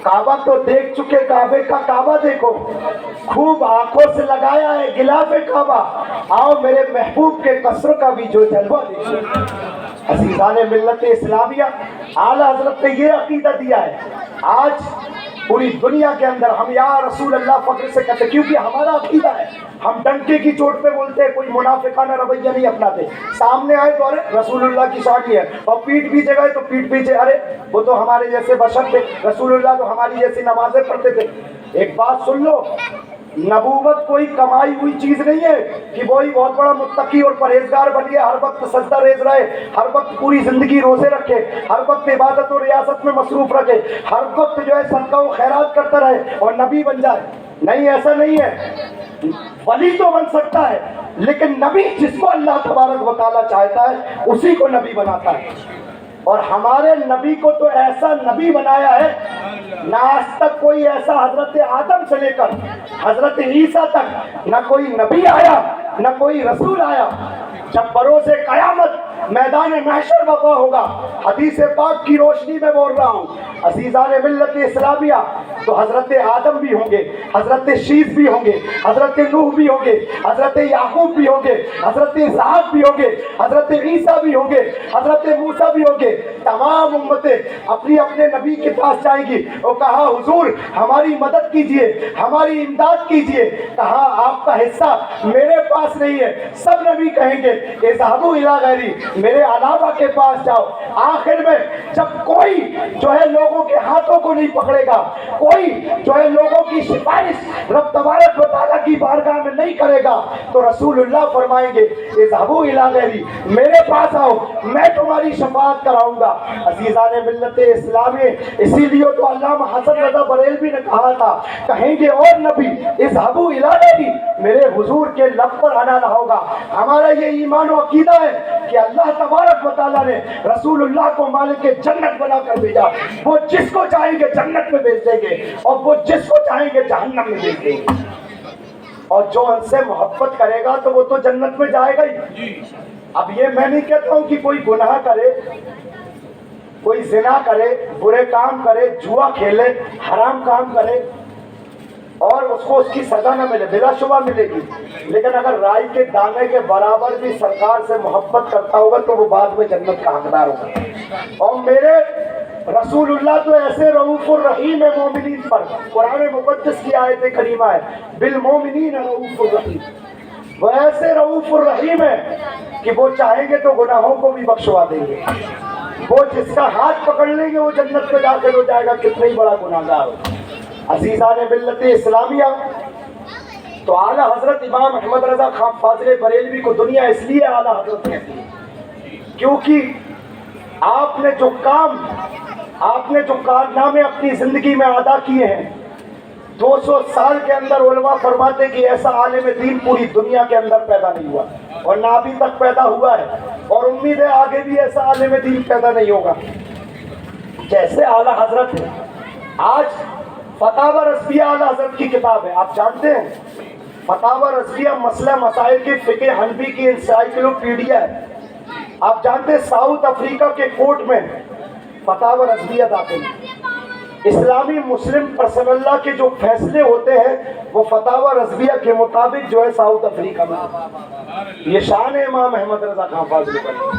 کعبہ تو دیکھ چکے، کعبے کا کعبہ دیکھو، خوب آنکھوں سے لگایا ہے غلاف کعبہ، آؤ میرے محبوب کے قصر کا بھی جو جلوہ دیکھو۔ عزیزان ملت اسلامیہ، اعلیٰ حضرت نے یہ عقیدہ دیا ہے، آج پوری دنیا کے اندر ہم یا رسول اللہ فخر سے کہتے ہیں، کیونکہ ہمارا عقیدہ ہے، ہم ڈنکے کی چوٹ پہ بولتے ہیں، کوئی منافقانہ رویہ نہیں اپناتے، سامنے آئے تو ارے رسول اللہ کی شانی ہے، اور پیٹ پیچھے گئے تو پیٹ پیچھے، ارے وہ تو ہمارے جیسے بشر تھے، رسول اللہ تو ہماری جیسی نمازیں پڑھتے تھے۔ ایک بات سن لو، نبوت کوئی کمائی ہوئی چیز نہیں ہے کہ وہی بہت بڑا متقی اور پرہیزگار بن گیا، ہر وقت سجدہ ریز رہے، ہر وقت پوری زندگی روزے رکھے، ہر وقت عبادت و ریاست میں مصروف رکھے، ہر وقت جو ہے صدقہ و خیرات کرتا رہے اور نبی بن جائے۔ نہیں، ایسا نہیں ہے۔ ولی تو بن سکتا ہے، لیکن نبی جس کو اللہ تبارک و تعالیٰ چاہتا ہے اسی کو نبی بناتا ہے، اور ہمارے نبی کو تو ایسا نبی بنایا ہے، نہ آج تک کوئی ایسا حضرت آدم سے لے کر حضرت عیسیٰ تک نہ کوئی نبی آیا نہ کوئی رسول آیا۔ جب بروز قیامت میدان محشر وقع ہوگا، حدیث پاک کی روشنی میں بول رہا ہوں، عزیزان ملت اسلامیہ، تو حضرت آدم بھی ہوں گے، حضرت شیس بھی ہوں گے، حضرت نوح بھی ہوں گے، حضرت یعقوب بھی ہوں گے، حضرت اسحاق بھی ہوں گے، حضرت عیسیٰ بھی ہوں گے، حضرت موسیٰ بھی ہوں گے۔ تمام امتیں اپنی اپنے نبی کے پاس جائیں گی اور کہا حضور ہماری مدد کیجئے، ہماری امداد کیجئے۔ کہا آپ کا حصہ میرے پاس نہیں ہے۔ سب نبی کہیں گے اذهبوا الى غیری، میرے علاوہ کے پاس جاؤ۔ آخر میں جب کوئی جو ہے لوگوں کے ہاتھوں کو نہیں پکڑے گا، کوئی جو ہے لوگوں کی سفارش رب تبارک و تعالیٰ کی بارگاہ میں نہیں کرے گا، تو رسول اللہ فرمائیں گے اذهبوا الى غیری، میرے پاس آؤ، میں تمہاری شفاعت کراؤں گا۔ عزیزان ملت اسلامی، اسی لیے تو علامہ حسن رضا بریلوی نے کہا تھا، کہیں گے اور نبی اذهبوا الى غیری، میرے حضور کے لب پر آنا نہ ہوگا۔ ہمارا یہ ایمان و عقیدہ ہے کہ اللہ تبارک و تعالیٰ نے رسول اللہ کو مالک جنت بنا کر بھیجا، وہ جس کو چاہیں گے جنت میں بھیج دیں گے اور وہ جس کو چاہیں گے جہنم میں بھیج دیں گے، اور جو ان سے محبت کرے گا تو وہ تو جنت میں جائے گا ہی۔ اب یہ میں نہیں کہتا ہوں کہ کوئی گناہ کرے، کوئی زنا کرے، برے کام کرے، جوا کھیلے، حرام کام کرے اور اس کو اس کی سزا نہ ملے، بلا شبہ ملے گی، لیکن اگر رائی کے دانے کے برابر بھی سرکار سے محبت کرتا ہوگا تو وہ بعد میں جنت کا حقدار ہوگا۔ اور میرے رسول اللہ تو ایسے رؤوف الرحیم ہے مومنین پر، قرآن مقدس کی آیت کریمہ ہے بالمومنین رؤوف الرحیم، وہ ایسے رؤوف الرحیم ہے کہ وہ چاہیں گے تو گناہوں کو بھی بخشوا دیں گے، وہ جس کا ہاتھ پکڑ لیں گے وہ جنت میں داخل ہو جائے گا، کتنا ہی بڑا گناہگار ہو۔ عزیزان ملت اسلامیہ، تو اعلیٰ حضرت امام احمد رضا خان فاضل بریلوی کو دنیا اس لیے اعلیٰ حضرت کہتی ہے کیونکہ آپ نے جو کارنامے اپنی زندگی میں ادا کیے ہیں، 200 سال کے اندر علماء فرماتے کہ ایسا عالم دین پوری دنیا کے اندر پیدا نہیں ہوا، اور نہ ابھی تک پیدا ہوا ہے، اور امید ہے آگے بھی ایسا عالم دین پیدا نہیں ہوگا جیسے اعلیٰ حضرت ہے۔ آج فتاوی رضویہ اعلیٰ حضرت کی کتاب ہے، آپ جانتے ہیں فتاوی رضویہ مسئلہ مسائل کی فقہ حنفی کی انسائکلوپیڈیا ہے۔ آپ جانتے ہیں ساؤتھ افریقہ کے کورٹ میں فتاوی رضویہ داخل ہے، اسلامی مسلم پرسن اللہ کے جو فیصلے ہوتے ہیں وہ فتاوی رضویہ کے مطابق جو ہے ساؤتھ افریقہ میں، یہ شان ہے امام احمد رضا خان فاضل بریلوی۔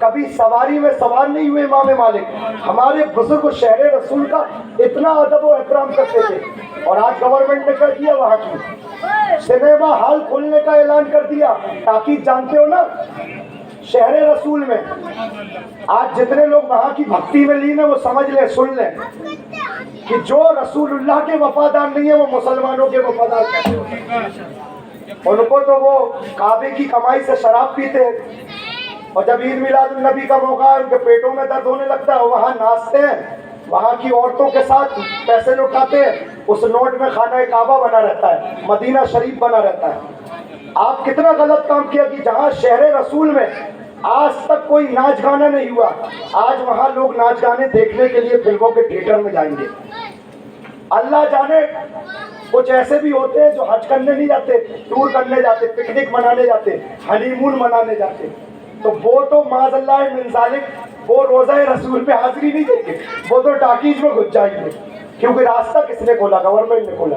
کبھی سواری میں سوار نہیں ہوئے امام مالک. ہمارے بزرگ شہر رسول کا اتنا ادب و احترام کرتے تھے. اور آج گورنمنٹ نے کیا کیا, وہاں کی سنیما ہال کھولنے کا اعلان کر دیا, تاکہ جانتے ہو نا شہر رسول میں آج جتنے لوگ وہاں کی بھکتی میں لین ہیں وہ سمجھ لیں, سن لیں کہ جو رسول اللہ کے وفادار نہیں ہے وہ مسلمانوں کے وفادار کیسے ہوتے ہیں. ان کو تو وہ کعبے کی کمائی سے شراب پیتے ہیں, اور جب عید میلاد النبی کا موقع ہے ان کے پیٹوں میں درد ہونے لگتا ہے, وہاں ناچتے ہیں, وہاں کی عورتوں کے ساتھ پیسے لٹاتے ہیں, اس نوٹ میں خانہ کعبہ بنا رہتا ہے, مدینہ شریف بنا رہتا ہے. آپ کتنا غلط کام کیا کہ جہاں شہر رسول میں آج تک کوئی ناچ گانا نہیں ہوا, آج وہاں لوگ ناچ گانے دیکھنے کے لیے فلموں کے تھیٹر میں جائیں گے. اللہ جانے کچھ ایسے بھی ہوتے ہیں جو حج کرنے نہیں جاتے, ٹور کرنے جاتے, پکنک منانے جاتے, ہنی مون منانے جاتے, تو وہ تو معاذ اللہ من ذالک وہ روزہ رسول پہ حاضری نہیں دیں گے, وہ تو ٹاکیز میں گھس جائیں گے. کیونکہ راستہ کس نے کھولا؟ گورنمنٹ نے کھولا.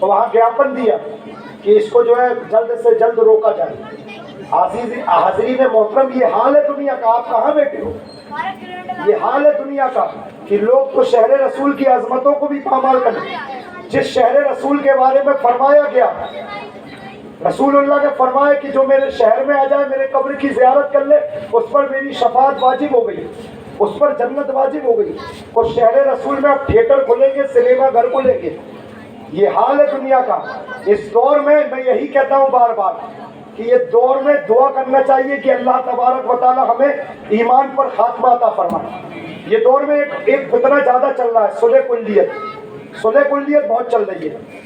تو وہاں گیاپن دیا کہ اس کو جو ہے جلد سے جلد روکا جائے. حاضرین محترم, یہ حال ہے دنیا کا. آپ کہاں بیٹھے ہو؟ یہ حال ہے دنیا کا کہ لوگ تو شہر رسول کی عظمتوں کو بھی پامال کریں. جس شہر رسول کے بارے میں فرمایا گیا, رسول اللہ نے فرمایا کہ جو میرے شہر میں آ جائے, میرے قبر کی زیارت کر لے, اس پر میری شفاعت واجب ہو گئی, اس پر جنت واجب ہو گئی. اور شہر رسول میں اب تھیٹر کھلیں گے, سنیما گھر کھلیں گے. یہ حال ہے دنیا کا. اس دور میں یہی کہتا ہوں بار بار کہ یہ دور میں دعا کرنا چاہیے کہ اللہ تبارک و تعالی ہمیں ایمان پر خاتمہ عطا فرمائے. یہ دور میں ایک فتنہ زیادہ چل رہا ہے, صلح کلیت. صلح کلیت بہت چل رہی ہے,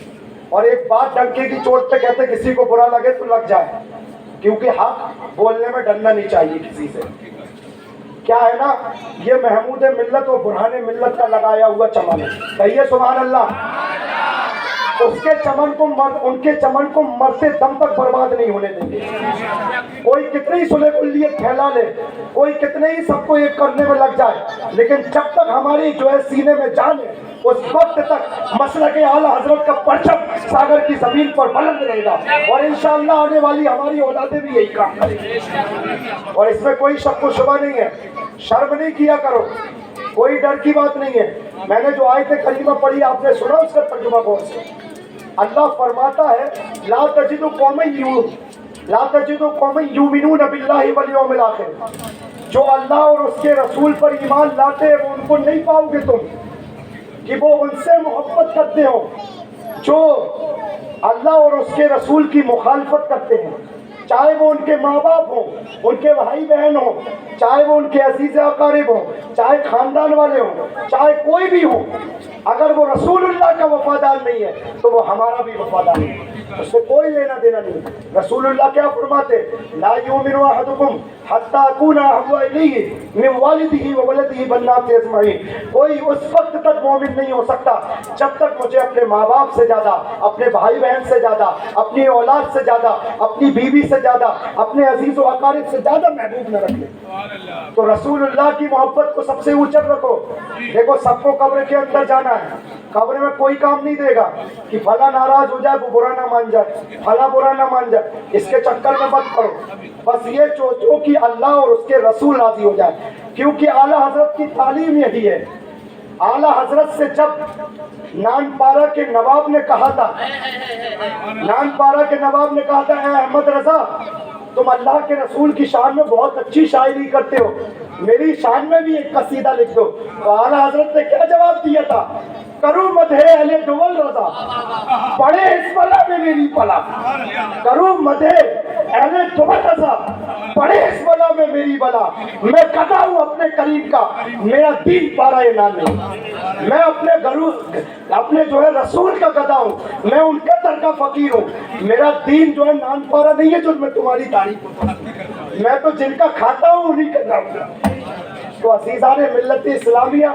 اور ایک بات ڈنکے کی چوٹ پہ کہتے کسی کو برا لگے تو لگ جائے, کیونکہ حق بولنے میں ڈرنا نہیں چاہیے کسی سے. کیا ہے نا, یہ محمود ملت اور برہان ملت کا لگایا ہوا چمن ہے. کہیے سبحان اللہ. اس کے چمن کو ان کے چمن کو مرتے دم تک برباد نہیں ہونے دیں گے. کوئی کتنی صلح کلیت پھیلا لے, کوئی کتنے ہی سب کو ایک کرنے میں لگ جائے, لیکن جب تک ہماری جو ہے سینے میں جان ہے, اس وقت تک مسلک اعلیٰ حضرت کا پرچم ساگر کی زمین پر بلند رہے گا. اور انشاءاللہ آنے والی ہماری اولادیں بھی یہی کام کریں گی, اور اس میں کوئی شک و شبہ نہیں ہے. شرم نہیں کیا کرو, کوئی ڈر کی بات نہیں ہے. میں نے جو آیت کریمہ پڑھی آپ نے سنا اس کا ترجمہ غور سے. اللہ فرماتا ہے لا تجد قوما یؤمنون باللہ والیوم الآخر, جو اللہ اور اس کے رسول پر ایمان لاتے ہیں وہ ان کو نہیں پاؤ گے تم کہ وہ ان سے محبت کرتے ہو جو اللہ اور اس کے رسول کی مخالفت کرتے ہیں, چاہے وہ ان کے ماں باپ ہوں, ان کے بھائی بہن ہوں, چاہے وہ ان کے عزیز اقارب ہوں, چاہے خاندان والے ہوں, چاہے کوئی بھی ہو. اگر وہ رسول اللہ کا وفادار نہیں ہے تو وہ ہمارا بھی وفادار نہیں ہے, اس سے کوئی لینا دینا نہیں. رسول اللہ کیا فرماتے, لا یؤمن احدکم حتی اکون احب الیہ من والدہ وولدہ والناس اجمعین. کوئی اس وقت تک مومن نہیں ہو سکتا جب تک مجھے اپنے ماں باپ سے زیادہ, اپنے بھائی بہن سے زیادہ, اپنی اولاد سے زیادہ, اپنی بیوی سے زیادہ, اپنے عزیز و اقارب سے زیادہ محبوب نہ رکھے. تو رسول اللہ کی محبت کو سب سے اوچر رکھو. دیکھو سب کو قبر کے اندر جانا ہے, قبر میں کوئی کام نہیں دے گا کہ فلاں ناراض ہو جائے وہ برا نہ مان جائے, فلاں برا نہ مان جائے. اس کے چکر میں مت پڑو, بس یہ سوچو کہ اللہ اور اس کے رسول راضی ہو جائے, کیونکہ اعلیٰ حضرت کی تعلیم یہی ہے. اعلیٰ حضرت سے جب نان پارہ کے نواب نے کہا تھا, نان پارہ کے نواب نے کہا تھا اے احمد رضا تم اللہ کے رسول کی شان میں بہت اچھی شاعری کرتے ہو, میری شان میں بھی ایک قصیدہ لکھ دو. تو اعلیٰ حضرت نے کیا جواب دیا تھا, کرو مدح اہل دول رضا پڑھے اس بلا میں میری بلا. کرو مدح اہل دول رضا پڑھے اس بلا میں میری بلا. میں گدا ہوں اپنے کریم کا, میرا دین پارا نام نہیں. میں اپنے جو ہے رسول کا گدا ہوں, میں ان کے در کا فقیر ہوں. میرا دین جو ہے نان پارا نہیں ہے جو میں تمہاری تعریف کرتا ہوں, میں تو جن کا کھاتا ہوں انہیں کا نام ہوں. تو عزیزان ملت اسلامیہ,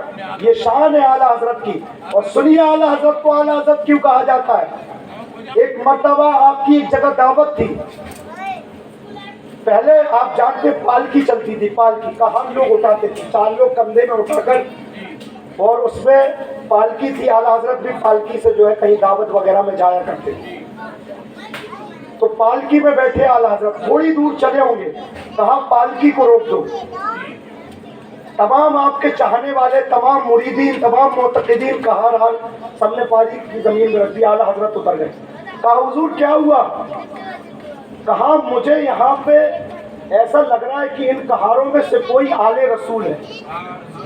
یہ شان ہے اعلیٰ حضرت کی. اور سنیے اعلیٰ حضرت کو اعلیٰ حضرت کیوں کہا جاتا ہے. ایک مرتبہ آپ کی ایک جگہ دعوت تھی. پہلے آپ جانتے پالکی چلتی تھی, پالکی کا ہم لوگ اٹھاتے تھے, 4 لوگ کندھے میں اٹھا کر, اور اس میں پالکی تھی. اعلیٰ حضرت بھی پالکی سے جو ہے کہیں دعوت وغیرہ میں جایا کرتے تھے. تو پالکی میں بیٹھے اعلیٰ حضرت تھوڑی دور چلے ہوں گے, کہا پالکی کو روک دو. تمام آپ کے چاہنے والے, تمام مریدین, تمام معتقدین کا ہر حال سب نے پالکی کی زمین میں رکھ دی. اعلیٰ حضرت اتر گئے. کہا حضور کیا ہوا؟ کہا مجھے یہاں پہ ایسا لگ رہا ہے کہ ان کہاروں میں سے کوئی آل رسول ہے,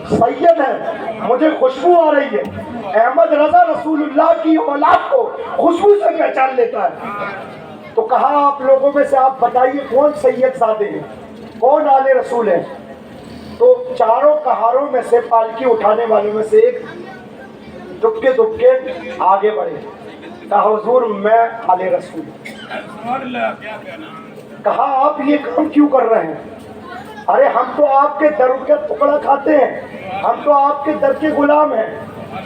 سید ہے, مجھے خوشبو آ رہی ہے. احمد رضا رسول اللہ کی اولاد کو خوشبو سے پہچان لیتا ہے. تو کہا آپ لوگوں میں سے آپ بتائیے کون سید زادے ہیں, کون آل رسول ہے؟ تو چاروں کہاروں میں سے, پالکی اٹھانے والوں میں سے ایک دبکے دبکے آگے بڑھے. کہا حضور میں آل رسول ہوں. کہا آپ یہ کام کیوں کر رہے ہیں؟ ارے ہم تو آپ کے در کا ٹکڑا کھاتے ہیں, ہم تو آپ کے در کے غلام ہیں,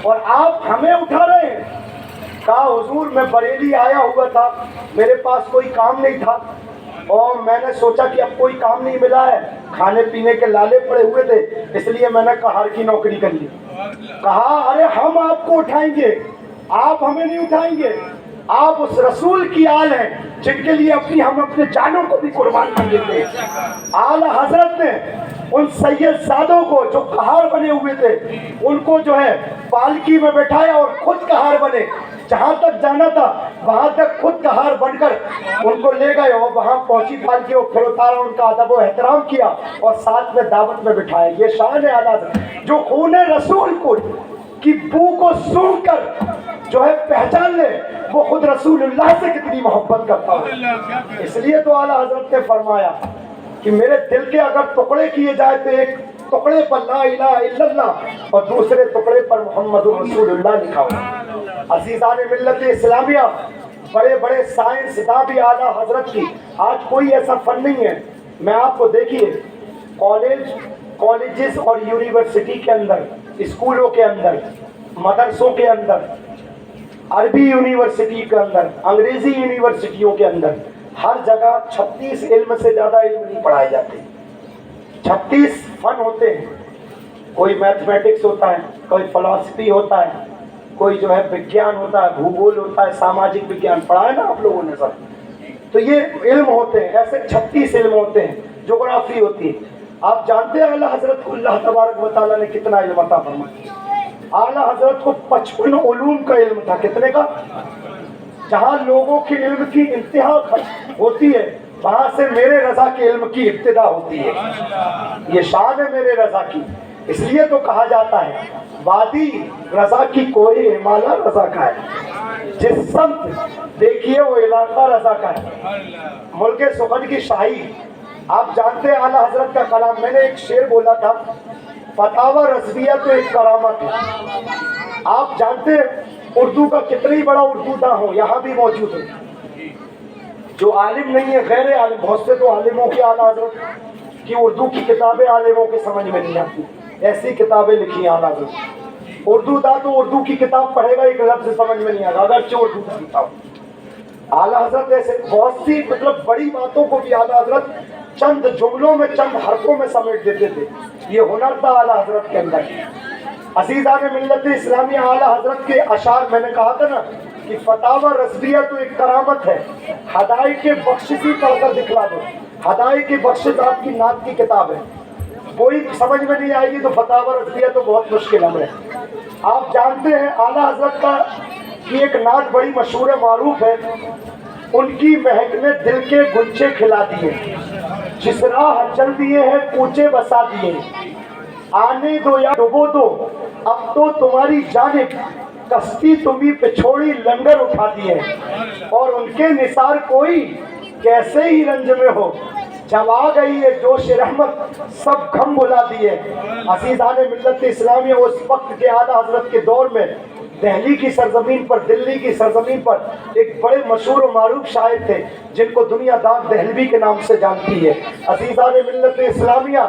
اور آپ ہمیں اٹھا رہے ہیں. کہا حضور میں بریلی آیا ہوا تھا, میرے پاس کوئی کام نہیں تھا, اور میں نے سوچا کہ اب کوئی کام نہیں ملا ہے, کھانے پینے کے لالے پڑے ہوئے تھے, اس لیے میں نے کہار کی نوکری کر لی. کہا ارے ہم آپ کو اٹھائیں گے, آپ ہمیں نہیں اٹھائیں گے. آپ اس رسول کی آل ہیں جن کے لیے ہم اپنے جانوں کو بھی قربان کر دیتے ہیں. اعلیٰ حضرت نے ان سید زادوں کو جو کہار بنے ہوئے تھے ان کو جو ہے پالکی میں بٹھایا اور خود کہار بنے. جہاں تک جانا تھا وہاں تک خود کہار بن کر ان کو لے گئے, اور وہاں پہنچی پالکی اور پھر اتارا, ان کا ادب و احترام کیا اور ساتھ میں دعوت میں بٹھایا. یہ شان ہے اعلیٰ حضرت, جو خون رسول کو کی بو کو سونگھ کر جو ہے پہچان لے, وہ خود رسول اللہ سے کتنی محبت کرتا ہو. اس لیے تو اعلیٰ حضرت نے فرمایا کہ میرے دل کے اگر ٹکڑے کیے جائے تو ایک ٹکڑے پر لا الہ الا اللہ اور دوسرے ٹکڑے پر محمد رسول اللہ لکھا ہو. عزیزان ملت اسلامیہ, بڑے بڑے سائنسداں بھی اعلیٰ حضرت کی, آج کوئی ایسا فن نہیں ہے. میں آپ کو دیکھیے کالجز اور یونیورسٹی کے اندر, اسکولوں کے اندر, مدرسوں کے اندر, عربی یونیورسٹی کے اندر, انگریزی یونیورسٹیوں کے اندر, ہر جگہ 36 علم سے زیادہ علم نہیں پڑھائے جاتے. 36 فن ہوتے ہیں, کوئی میتھمیٹکس ہوتا ہے, کوئی فلسفی ہوتا ہے, کوئی جو ہے وگیان ہوتا ہے, بھوگول ہوتا ہے, ساماجک وگیان پڑھا ہے نا آپ لوگوں نے سب. تو یہ علم ہوتے ہیں, ایسے 36 علم ہوتے ہیں. جغرافی ہوتی ہے. آپ جانتے ہیں اعلیٰ حضرت کو اللہ تبارک و تعالیٰ نے کتنا علم عطا فرمایا؟ اعلیٰ حضرت کو 55 علوم کا علم تھا. کتنے کا؟ جہاں لوگوں کے علم کی انتہا ہوتی ہے وہاں سے میرے رضا کے علم کی ابتدا ہوتی ہے. یہ شان ہے میرے رضا کی. اس لیے تو کہا جاتا ہے وادی رضا کی کوئی ہمالا رضا کا ہے, جس سمت دیکھیے وہ علاقہ رضا کا ہے. ملک سخن کی شاہی, آپ جانتے ہیں اعلیٰ حضرت کا کلام, میں نے ایک شعر بولا تھا, فتاوی رضویہ تو ایک کرامت ہے. آپ جانتے ہیں اردو کا کتنی بڑا اردو داں ہو یہاں بھی موجود ہے. جو عالم نہیں ہے, غیر عالم, بہت سے تو عالموں کی اعلیٰ حضرت کی اردو کی کتابیں عالموں کے سمجھ میں نہیں آتی, ایسی کتابیں لکھی ہیں اعلیٰ حضرت. اردو داں تو اردو کی کتاب پڑھے گا, ایک لفظ سمجھ میں نہیں آگا اگرچہ اردو کی کتاب. اعلیٰ حضرت ایسے بہت سی بڑی باتوں کو بھی اعلیٰ حضرت چند جملوں میں, چند حرفوں میں سمیٹ دیتے تھے. یہ ہنر تھا اعلیٰ حضرت کے اندر. عزیزان ملت اسلامیہ, اعلیٰ حضرت کے اشعار, میں نے کہا تھا نا کہ فتاوی رضویہ تو ایک کرامت ہے. ہدایت بخششی پڑھ کر دکھلا دو. ہدایت بخشش آپ کی نعت کی کتاب ہے, کوئی سمجھ میں نہیں آئے گی تو فتاوی رضویہ تو بہت مشکل ہے. آپ جانتے ہیں اعلیٰ حضرت کا کی ایک نعت بڑی مشہور معروف ہے, ان کی مہک نے دل کے گنچے کھلا دیے, جس راہ چل دیے ہیں کوچے بسا دیے, آنے دو یا ڈبو دو اب تو تمہاری جانب, کشتی تمہیں پہ چھوڑی لنگر اٹھا دیے, اور ان کے نثار کوئی کیسے ہی رنج میں ہو, جب آ گئی ہے جوش رحمت سب غم بلا دیے. عزیزان ملت اسلامیہ, اس وقت کے اعلیٰ حضرت کے دور میں دہلی کی سرزمین پر, دلی کی سرزمین پر ایک بڑے مشہور و معروف شاعر تھے جن کو دنیا داغ دہلوی کے نام سے جانتی ہے. عزیزان ملت اسلامیہ,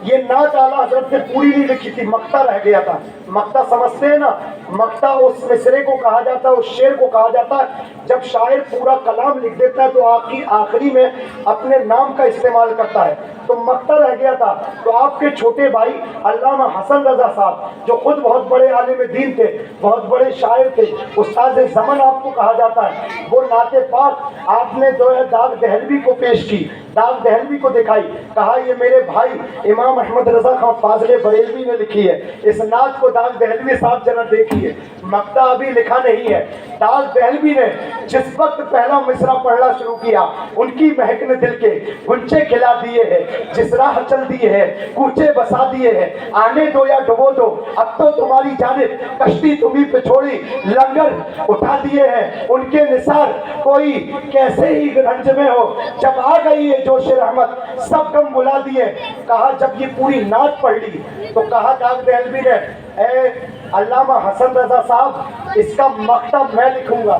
یہ نعت اعلیٰ حضرت نے پوری نہیں لکھی تھی، مقطع رہ گیا تھا۔ مقطع سمجھتے ہیں نا، مقطع اس مصرے کو کہا جاتا ہے، اس شعر کو کہا جاتا ہے جب شاعر پورا کلام لکھ دیتا ہے تو آخری میں اپنے نام کا استعمال کرتا ہے، تو مقطع رہ گیا تھا۔ تو آپ کے چھوٹے بھائی علامہ حسن رضا صاحب جو خود بہت بڑے عالم دین تھے، بہت بڑے شاعر تھے، استاد زمن آپ کو کہا جاتا ہے، وہ نعت پاک آپ نے جو ہے داغ دہلوی کو پیش کی، داغ دہلوی کو دکھائی، کہا یہ میرے بھائی امام احمد رضا خان فاضل بریلوی نے لکھی ہے، اس نعت کو داغ دہلوی صاحب ذرا دیکھیے۔ مقطع ابھی لکھا نہیں ہے۔ داغ دہلوی نے جس وقت پہلا مصرع پڑھنا شروع کیا، ان کی مہک نے دل کے گنچے کھلا دیے ہیں، جس راہ چل دیے ہیں کوچے بسا دیے ہیں، آنے دو یا ڈبو دو اب تو تمہاری جانب کشتی تمہیں پہ چھوڑی، لنگر اٹھا دیے ہیں ان کے نثار کوئی کیسے ہی رنج میں ہو، جب آ گئی ہے جوش رحمت سب غم بلا دیے۔ کہا جب یہ پوری نعت پڑھ لی تو کہا داغ دہلوی نے اے علامہ حسن رضا صاحب اس کا مقطع میں لکھوں گا،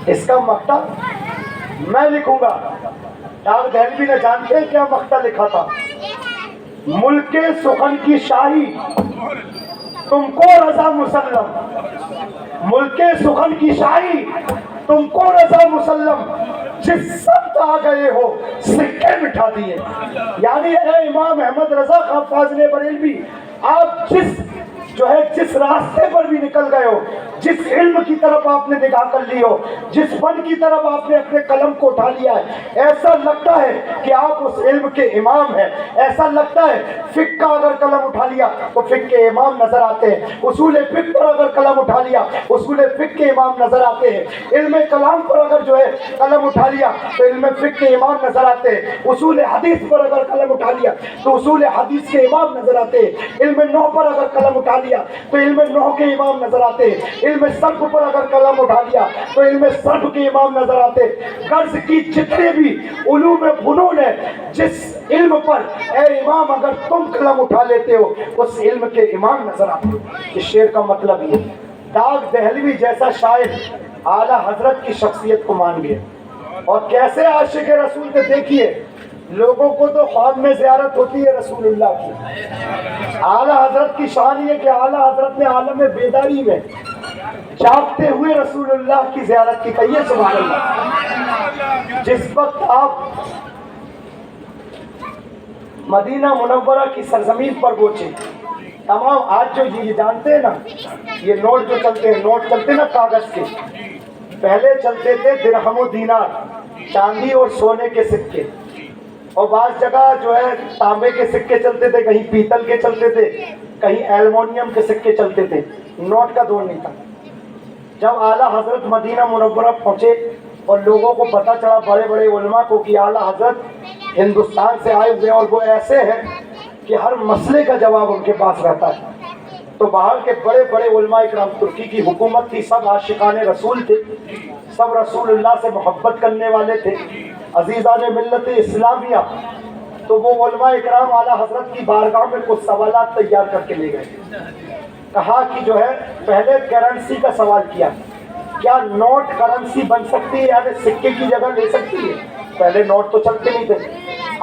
اس کا مقطع میں لکھوں گا۔ داغ دہلوی نے جانتے ہیں کیا مقطع لکھا تھا؟ ملک سخن کی شاہی تم کو رضا مسلم، ملک سخن کی شاہی تم کو رضا مسلم، جس سمت آ گئے ہو سکے مٹھا دیے۔ یعنی اے امام احمد رضا خان فاضل بریلوی، آپ جس راستے پر بھی نکل گئے ہو، جس علم کی طرف آپ نے نگاہ کر لی ہو، جس فن کی طرف آپ نے اپنے قلم کو اٹھا لیا ہے، ایسا لگتا ہے کہ آپ اس علم کے امام ہیں، ایسا لگتا ہے فقہ کا اگر قلم اٹھا لیا تو فقہ کے امام نظر آتے ہیں، اصول فقہ پر اگر قلم اٹھا لیا اصول فقہ کے امام نظر آتے ہیں، علم کلام پر اگر جو ہے قلم اٹھا لیا تو علم فقہ کے امام نظر آتے ہیں، اصول حدیث پر اگر قلم اٹھا لیا تو اصول حدیث کے امام نظر آتے ہیں، علم نحو پر اگر قلم اٹھا لیا تو علم نحو کے امام نظر آتے ہیں، علم صرف پر اگر قلم اٹھا لیا تو علم صرف کے امام نظر آتے ہیں۔ غرض کی جتنے بھی علوم فنون ہے، جس علم پر اے امام اگر تم قلم اٹھا لیتے ہو اس علم کے امام نظر آتے ہیں۔ اس شعر کا مطلب یہ، داغ دہلوی جیسا شاعر اعلیٰ حضرت کی شخصیت کو مان گیا، اور کیسے عاشق رسول تھے دیکھیے، لوگوں کو تو خواب میں زیارت ہوتی ہے رسول اللہ کی، اعلیٰ حضرت کی شان یہ کہ اعلیٰ حضرت نے عالم بیداری میں جاگتے ہوئے رسول اللہ کی زیارت کی، کہیے سبحان اللہ۔ جس وقت آپ مدینہ منورہ کی سرزمین پر پہنچے، تمام آج جو یہ جانتے ہیں نا، یہ نوٹ جو چلتے ہیں، نوٹ چلتے نا کاغذ کے، پہلے چلتے تھے درہم و دینار، چاندی اور سونے کے سکے، اور بعض جگہ جو ہے تانبے کے سکے چلتے تھے، کہیں پیتل کے چلتے تھے، کہیں ایلومینیم کے سکے چلتے تھے، نوٹ کا دور نہیں تھا۔ جب اعلیٰ حضرت مدینہ منورہ پہنچے اور لوگوں کو پتہ چلا، بڑے بڑے علماء کو، کہ اعلیٰ حضرت ہندوستان سے آئے ہوئے اور وہ ایسے ہیں کہ ہر مسئلے کا جواب ان کے پاس رہتا ہے، تو باہر کے بڑے بڑے علماء اکرام، ترکی کی حکومت تھی، سب عاشقان رسول تھے، سب رسول اللہ سے محبت کرنے والے تھے، عزیزان ملت اسلامیہ، تو وہ علماء اکرام اعلیٰ حضرت کی بارگاہ میں کچھ سوالات تیار کر کے لے گئے۔ کہا کہ جو ہے پہلے کرنسی کا سوال کیا، کیا نوٹ کرنسی بن سکتی ہے، یعنی سکے کی جگہ لے سکتی ہے؟ پہلے نوٹ تو چلتے نہیں تھے۔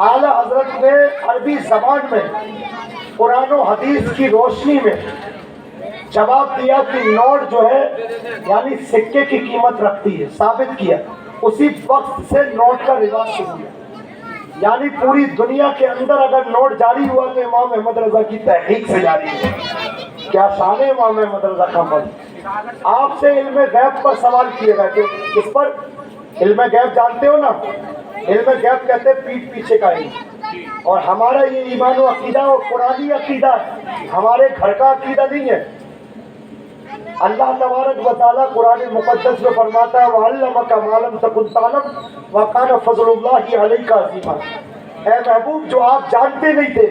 اعلیٰ حضرت نے عربی زبان میں قرآن و حدیث کی روشنی میں جواب دیا کہ نوٹ جو ہے یعنی سکے کی قیمت رکھتی ہے، ثابت کیا۔ اسی وقت سے نوٹ کا رواج شروع ہوا، یعنی پوری دنیا کے اندر اگر نوٹ جاری ہوا تو امام احمد رضا کی تحقیق سے جاری ہوا۔ کیا شان ہے امام احمد رضا خان پر۔ آپ سے علم غیب پر سوال کیے گا کہ اس پر علم غیب جانتے ہو نا، علم غیب کہتے ہیں پیٹھ پیچھے کا علم، اور ہمارا یہ ایمان و عقیدہ اور قرآنی عقیدہ ہمارے گھر کا عقیدہ نہیں ہے۔ اللہ تبارک و تعالیٰ قرآن مقدس میں فرماتا ہے وَعَلَّمَكَ مَا لَمْ تَكُنْ تَعْلَمْ وَكَانَ فَضْلُ اللَّهِ عَلَيْكَ عَظِيمًا۔ اے محبوب، جو آپ جانتے نہیں تھے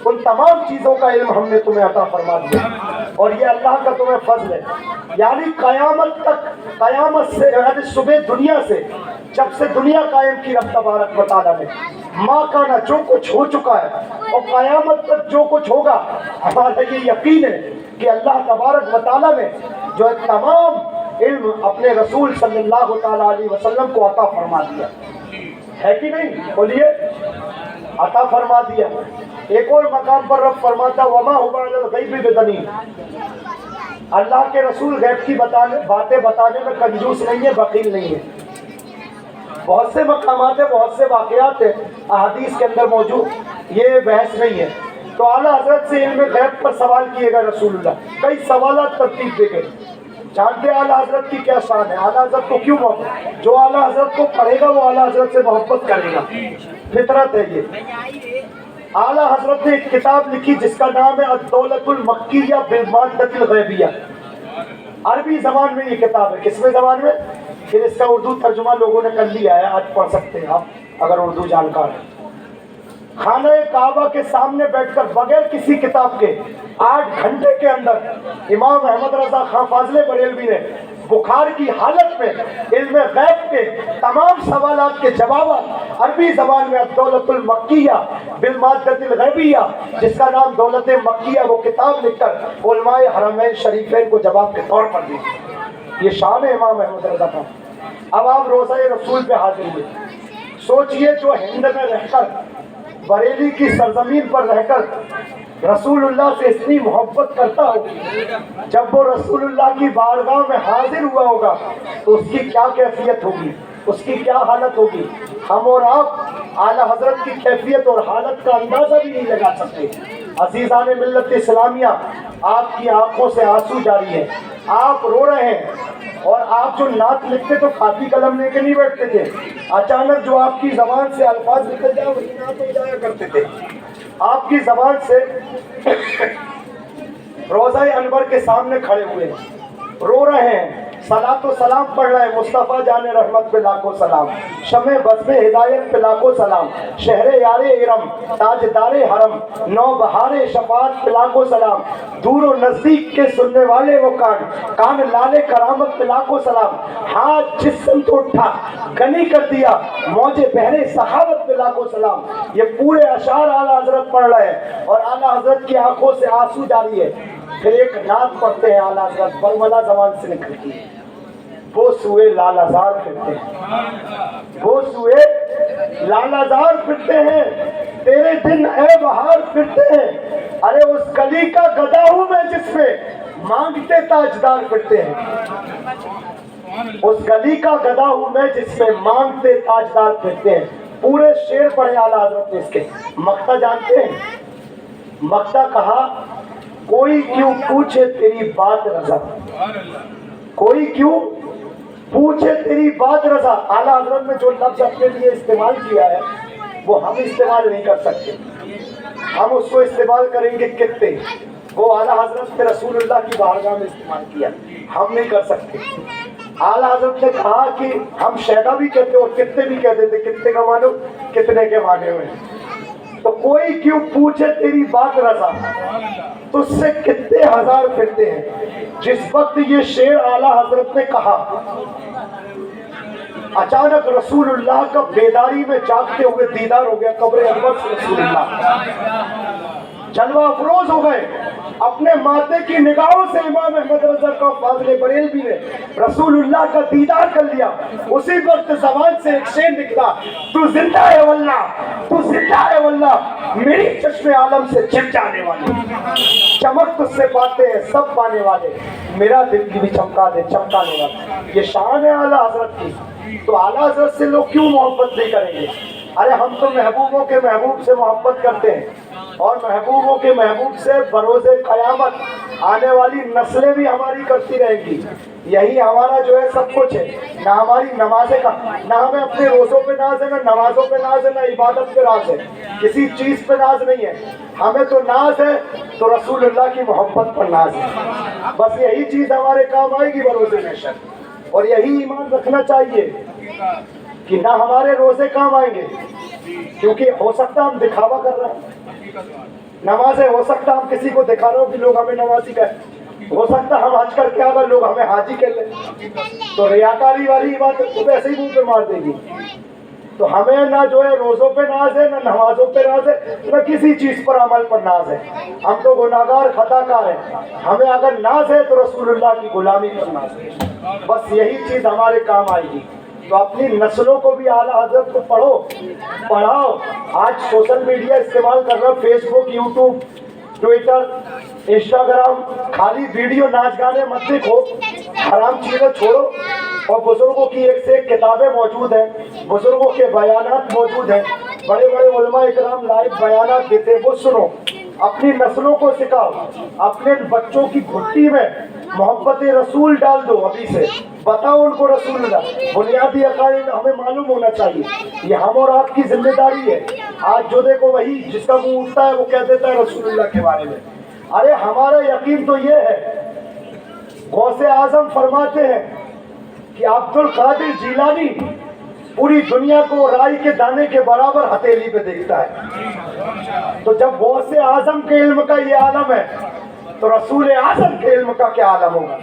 ان تمام چیزوں کا علم ہم نے تمہیں عطا فرما دیا، اور یہ اللہ کا تمہیں فضل ہے۔ یعنی قیامت تک، قیامت سے یعنی صبح دنیا سے، جب سے دنیا قائم کی رب تبارک و تعالیٰ نے، ماں کانا جو کچھ ہو چکا ہے اور قیامت تک جو کچھ ہوگا، ہمارا یہ یقین ہے کہ اللہ تبارک و تعالیٰ نے جو ہے تمام علم اپنے رسول صلی اللہ تعالیٰ علیہ وسلم کو عطا فرما دیا ہے کہ نہیں؟ بولیے، عطا فرما دیا۔ ایک اور مقام پر رب فرماتا وما هو علی الغیب بضنین، اللہ کے رسول غیب کی باتیں بتانے میں کنجوس نہیں ہے، بخیل نہیں ہے۔ بہت سے مقامات ہیں، بہت سے واقعات ہیں احادیث کے اندر موجود، یہ بحث نہیں ہے۔ تو اعلیٰ حضرت سے علم غیب پر سوال کیے گا رسول اللہ، کئی سوالات ترتیب دے گئے۔ جانتے اعلیٰ حضرت کی کیا شان ہے، اعلیٰ حضرت کو کیوں محبت، جو اعلیٰ حضرت کو پڑھے گا وہ اعلیٰ حضرت سے محبت کرے گا، فطرت ہے یہ۔ اعلیٰ حضرت نے ایک کتاب لکھی جس کا نام ہے الدولۃ المکیہ بالمادۃ الغیبیہ، عربی زبان میں یہ کتاب ہے۔ کس میں زبان میں؟ پھر اس کا اردو ترجمہ لوگوں نے کر لیا ہے، آج پڑھ سکتے ہیں آپ اگر اردو جانکار ہیں۔ خانہ کعبہ کے سامنے بیٹھ کر بغیر کسی کتاب کے 8 گھنٹے کے اندر امام احمد رضا خان فاضل بریلوی نے بخار کی حالت میں علم غیب کے تمام سوالات کے جوابات عربی زبان میں الدولۃ المکیہ بالمادۃ الغیبیہ، جس کا نام دولت مکیہ، وہ کتاب لکھ کر علماء حرمین شریفین کو جواب کے طور پر دی۔ یہ شان ہے امام احمد رضا خان۔ اب آپ روزہ رسول پہ حاضر ہوئے، سوچئے جو ہند میں رہ کر، بریلی کی سرزمین پر رہ کر رسول اللہ سے اتنی محبت کرتا ہو، جب وہ رسول اللہ کی بارگاہ میں حاضر ہوا ہوگا تو اس کی کیا کیفیت ہوگی، اس کی کیا حالت ہوگی۔ ہم اور آپ اعلیٰ حضرت کی کیفیت اور حالت کا اندازہ بھی نہیں لگا سکتے۔ عزیزان ملت اسلامیہ، آپ کی آنکھوں سے آنسو جاری ہے، آپ رو رہے ہیں، اور آپ جو نعت لکھتے تو کاپی قلم لے کے نہیں بیٹھتے تھے، اچانک جو آپ کی زبان سے الفاظ نکل جائے وہی نعت ہو جایا کرتے تھے۔ آپ کی زبان سے روضہ انور کے سامنے کھڑے ہوئے رو رہے ہیں، صلاۃ و سلام پڑھ رہے ہیں، مصطفیٰ جان رحمت پہ لاکھوں سلام، شمع بزم ہدایت پہ لاکھوں سلام، شہر یار ارم تاجدار حرم، نو بہار شفاعت پہ لاکھوں سلام، دور و نزدیک کے سننے والے وہ کان لالے کرامت پہ لاکھوں سلام، ہاتھ جسم تو اٹھا غنی کر دیا موج بحر صحابت پہ لاکھوں سلام۔ یہ پورے اشعار اعلیٰ حضرت پڑھ رہے ہیں اور اعلیٰ حضرت کی آنکھوں سے آنسو جاری ہے۔ پھر ایک نعت پڑھتے ہیں اعلیٰ حضرت، برملا زبان سے نکلتی ہے، وہ سوئے لال ازار پھرتے ہیں، وہ سوئے لال ازار پھرتے ہیں، تیرے دن اے بہار پھرتے ہیں، ارے اس گلی کا گدا ہوں میں جس میں مانگتے تاجدار پھرتے ہیں، اس گلی کا گدا ہوں میں جس میں مانگتے تاجدار پھرتے ہیں۔ پورے شعر پڑھے اعلیٰ حضرت نے اس کے۔ مقطع جانتے ہیں؟ مقطع کہا کوئی کیوں پوچھے تیری بات رضا، کوئی کیوں پوچھے تیری بات رضا۔ اعلیٰ حضرت نے جو لفظ اپنے لیے استعمال کیا ہے وہ ہم استعمال نہیں کر سکتے، ہم اس کو استعمال کریں گے کتے، وہ اعلیٰ حضرت نے رسول اللہ کی بارگاہ میں استعمال کیا، ہم نہیں کر سکتے۔ اعلیٰ حضرت نے کہا کہ ہم شیدا بھی کہتے اور کتے بھی کہتے تھے، کتے کا مانو کتنے کے مانے ہوئے، تو کوئی کیوں پوچھے تیری بات رضا، تو اس سے کتنے ہزار پھرتے ہیں۔ جس وقت یہ شعر اعلیٰ حضرت نے کہا، اچانک رسول اللہ کا بیداری میں جاگتے ہوئے دیدار ہو گیا قبر انور سے، رسول اللہ جلوہ افروز ہو گئے۔ اپنے مادے کی نگاہوں سے امام احمد رضا کا فاضل بریلوی نے رسول اللہ کا دیدار کر لیا۔ اسی وقت زبان سے ایک شعر نکلا، تو زندہ ہے واللہ، تو زندہ ہے واللہ، میری چشم عالم سے چھپ جانے والے، چمک تجھ سے پاتے ہیں سب پانے والے، میرا دل کی بھی چمکا دے چمکانے والے۔ یہ شان ہے اعلیٰ حضرت کی۔ تو اعلیٰ حضرت سے لوگ کیوں محبت نہیں کریں گے؟ ارے ہم تو محبوبوں کے محبوب سے محبت کرتے ہیں، اور محبوبوں کے محبوب سے بروز قیامت آنے والی نسلیں بھی ہماری کرتی رہیں گی۔ یہی ہمارا جو ہے سب کچھ ہے، نہ ہماری نمازیں کا، نہ ہمیں اپنے روزوں پہ ناز ہے، نہ نمازوں پہ ناز ہے، نہ عبادت پہ ناز ہے، کسی چیز پہ ناز نہیں ہے۔ ہمیں تو ناز ہے تو رسول اللہ کی محبت پر ناز ہے، بس یہی چیز ہمارے کام آئے گی بروز محشر۔ اور یہی ایمان رکھنا چاہیے کہ نہ ہمارے روزے کام آئیں گے، کیونکہ ہو سکتا ہم دکھاوا کر رہے ہیں، نمازیں ہو سکتا ہم کسی کو دکھا رہے ہو کہ لوگ ہمیں نمازی کہیں، ہو سکتا ہم حج کر کے اگر لوگ ہمیں حاجی کہہ لیں، تو ریاکاری والی بات تو ویسے ہی منہ پہ مار دے گی۔ تو ہمیں نہ جو ہے روزوں پہ ناز ہے، نہ نمازوں پہ ناز ہے، نہ کسی چیز پر عمل پر ناز ہے۔ ہم تو گناہگار خطا کار ہیں، ہمیں اگر ناز ہے تو رسول اللہ کی غلامی پر ناز ہے، بس یہی چیز ہمارے کام آئے گی۔ تو اپنی نسلوں کو بھی اعلیٰ حضرت کو پڑھو، پڑھاؤ. آج سوشل میڈیا استعمال کرنا، فیس بک، یوٹیوب، ٹویٹر، انسٹاگرام، خالی ویڈیو ناچ گانے مت دیکھو، حرام چیزیں چھوڑو. اور بزرگوں کی ایک سے ایک کتابیں موجود ہیں، بزرگوں کے بیانات موجود ہیں، بڑے بڑے علماء اکرام لائیو بیانات دیتے ہیں، وہ سنو. اپنی نسلوں کو سکھاؤ. اپنے بچوں کی گھٹی میں محبت رسول ڈال دو. ابھی سے بتاؤ ان کو رسول اللہ. بنیادی عقائد ہمیں معلوم ہونا چاہیے، یہ ہم اور آپ کی ذمہ داری ہے. آج جو دیکھو وہی جس کا منہ اٹھتا ہے وہ کہہ دیتا ہے رسول اللہ کے بارے میں. ارے ہمارا یقین تو یہ ہے، غوث اعظم فرماتے ہیں کہ عبد القادر جیلانی پوری دنیا کو رائی کے دانے کے برابر ہتھیلی پہ دیکھتا ہے. تو جب غوث اعظم کے علم کا یہ عالم ہے تو رسول اعظم کے علم کا کیا عالم ہوگا.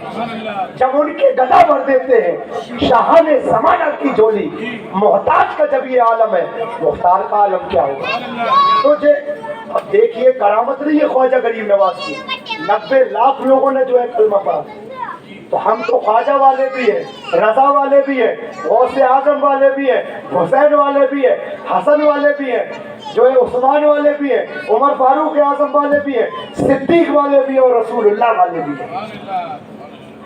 جب ان کے گدا بھر دیتے ہیں شاہان زمانہ کی جھولی، محتاج کا جب یہ عالم ہے، مختار کا عالم کیا ہوگا. تو اب دیکھیے کرامت نہیں ہے خواجہ غریب نواز کی، 90 لاکھ لوگوں نے جو ہے کلمہ پڑھا. تو ہم تو خواجہ والے بھی ہیں، رضا والے بھی ہیں، غوث اعظم والے بھی ہیں، حسین والے بھی ہیں، حسن والے بھی ہیں، جو ہے عثمان والے بھی ہیں، عمر فاروق اعظم والے بھی ہیں، صدیق والے بھی ہیں، اور رسول اللہ والے بھی ہیں.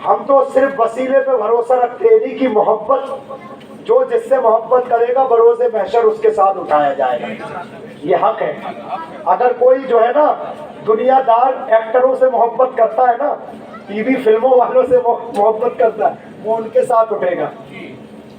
ہم تو صرف وسیلے پہ بھروسہ رکھتے ہیں نہیں، کی محبت جو جس سے محبت کرے گا بروز محشر اس کے ساتھ اٹھایا جائے گا. یہ حق ہے. اگر کوئی جو ہے نا دنیا دار ایکٹروں سے محبت کرتا ہے نا، ٹی وی فلموں والوں سے محبت کرتا ہے، وہ ان کے ساتھ اٹھے گا.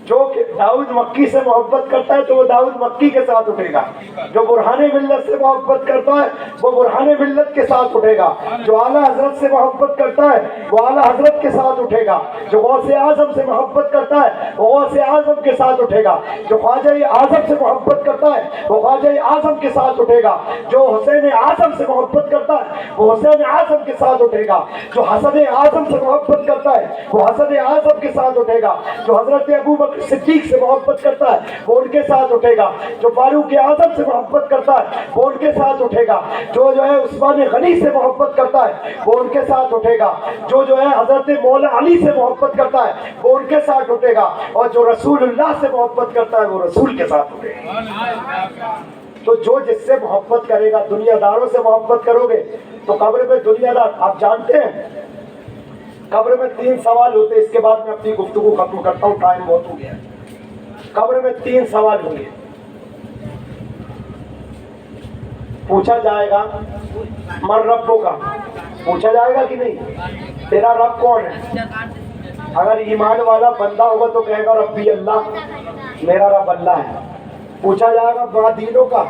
جو داؤد مکی سے محبت کرتا ہے تو وہ داؤد مکی کے ساتھ اٹھے گا. جو برہان ملت سے محبت کرتا ہے وہ برہان ملت کے ساتھ اٹھے گا. جو اعلیٰ حضرت سے محبت کرتا ہے وہ اعلیٰ حضرت کے ساتھ اٹھے گا. جو غوث اعظم سے محبت کرتا ہے وہ غوث اعظم کے ساتھ اٹھے گا. جو خواجہ اعظم سے محبت کرتا ہے وہ خواجہ اعظم کے ساتھ اٹھے گا. جو حسین اعظم سے محبت کرتا ہے وہ حسین اعظم کے ساتھ اٹھے گا. جو حسن اعظم سے محبت کرتا ہے وہ حسن اعظم کے ساتھ اٹھے گا. جو حضرت ابو بکر صدیق سے محبت کرتا ہے وہ ان کے ساتھ اٹھے گا. جو فاروق اعظم سے محبت کرتا ہے وہ ان کے ساتھ اٹھے گا. جو ہے عثمان غنی سے محبت کرتا ہے وہ ان کے ساتھ اٹھے گا. جو ہے حضرت مولا علی سے محبت کرتا ہے وہ ان کے ساتھ اٹھے گا. اور جو رسول اللہ سے محبت کرتا ہے وہ رسول کے ساتھ اٹھے گا. تو جو جس سے محبت کرے گا، دنیا داروں سے محبت کرو گے تو قبر میں دنیا دار، آپ جانتے ہیں قبر میں 3 سوال ہوتے ہیں. اس کے بعد میں اپنی گفتگو ختم کرتا ہوں، ٹائم بہت ہو گیا. قبر میں 3 سوال ہوں گے. پوچھا جائے گا من ربوں کا، پوچھا جائے گا کہ نہیں تیرا رب کون ہے. اگر ایمان والا بندہ ہوگا تو کہے گا ربی اللہ، میرا رب اللہ ہے. پوچھا جائے گا با دینوں کا،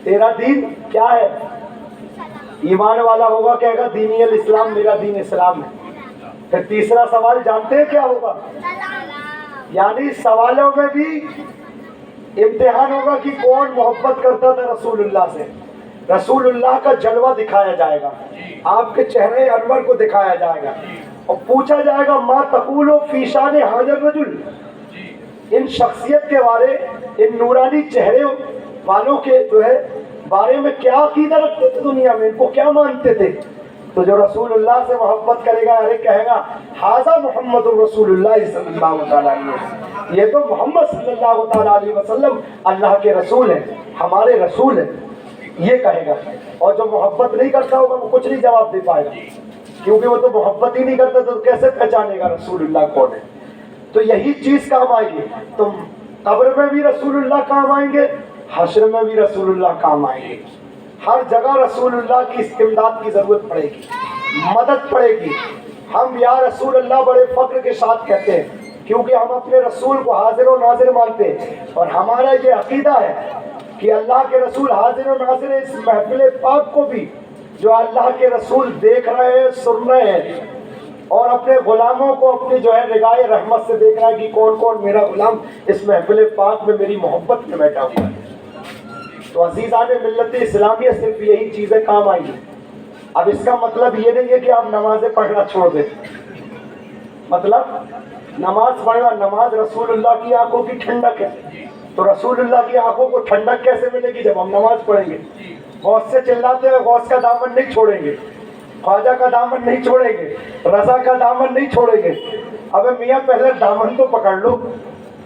تیرا دین کیا ہے. ایمان والا ہوگا کہے گا دینی الاسلام، میرا دین اسلام ہے. پھر تیسرا سوال جانتے ہیں کیا ہوگا؟ یعنی سوالوں میں بھی امتحان ہوگا کہ کون محبت کرتا تھا رسول اللہ سے. رسول اللہ کا جلوہ دکھایا جائے گا، آپ کے چہرے انور کو دکھایا جائے گا. اور پوچھا جائے گا ما تقول فی شان ھذا الرجل، ان شخصیت کے بارے، ان نورانی چہرے والوں کے جو ہے بارے میں کیا عقیدہ رکھتے تھے دنیا میں، ان کو کیا مانتے تھے. تو جو رسول اللہ سے محبت کرے گا، ارے کہے گا ھذا محمد الرسول اللہ صلی اللہ تعالیٰ علیہ وسلم، یہ تو محمد صلی اللہ تعالیٰ علیہ وسلم اللہ کے رسول ہیں، ہمارے رسول ہیں، یہ کہے گا. اور جو محبت نہیں کرتا ہوگا وہ کچھ نہیں جواب دے پائے گا، کیونکہ وہ تو محبت ہی نہیں کرتا تو کیسے پہچانے گا رسول اللہ کون ہے. تو یہی چیز کام آئے گی. تو قبر میں بھی رسول اللہ کام آئیں گے، حشر میں بھی رسول اللہ کام آئیں گے. ہر جگہ رسول اللہ کی امداد کی ضرورت پڑے گی، مدد پڑے گی. ہم یا رسول اللہ بڑے فخر کے ساتھ کہتے ہیں کیونکہ ہم اپنے رسول کو حاضر و ناظر مانتے ہیں. اور ہمارا یہ عقیدہ ہے کہ اللہ کے رسول حاضر و ناظر ہے. اس محفل پاک کو بھی جو اللہ کے رسول دیکھ رہے ہیں، سن رہے ہیں، اور اپنے غلاموں کو اپنی جو ہے نگاہ رحمت سے دیکھ رہا ہے کہ کون کون میرا غلام اس محفل پاک میں میری محبت میں بیٹھا ہوا ہے. تو عزیزان ملت اسلامیہ صرف یہی چیزیں کام آئی ہیں. اب اس کا مطلب یہ نہیں ہے کہ آپ نمازیں پڑھنا چھوڑ دیں. مطلب نماز پڑھنا، نماز رسول اللہ کی آنکھوں کی ٹھنڈک ہے. تو رسول اللہ کی آنکھوں کو ٹھنڈک کیسے ملے گی جب ہم نماز پڑھیں گے. غوث سے چلاتے ہوئے غوث کا دامن نہیں چھوڑیں گے، خواجہ کا دامن نہیں چھوڑیں گے، رضا کا دامن نہیں چھوڑیں گے. ابے میاں پہلے دامن تو پکڑ لو.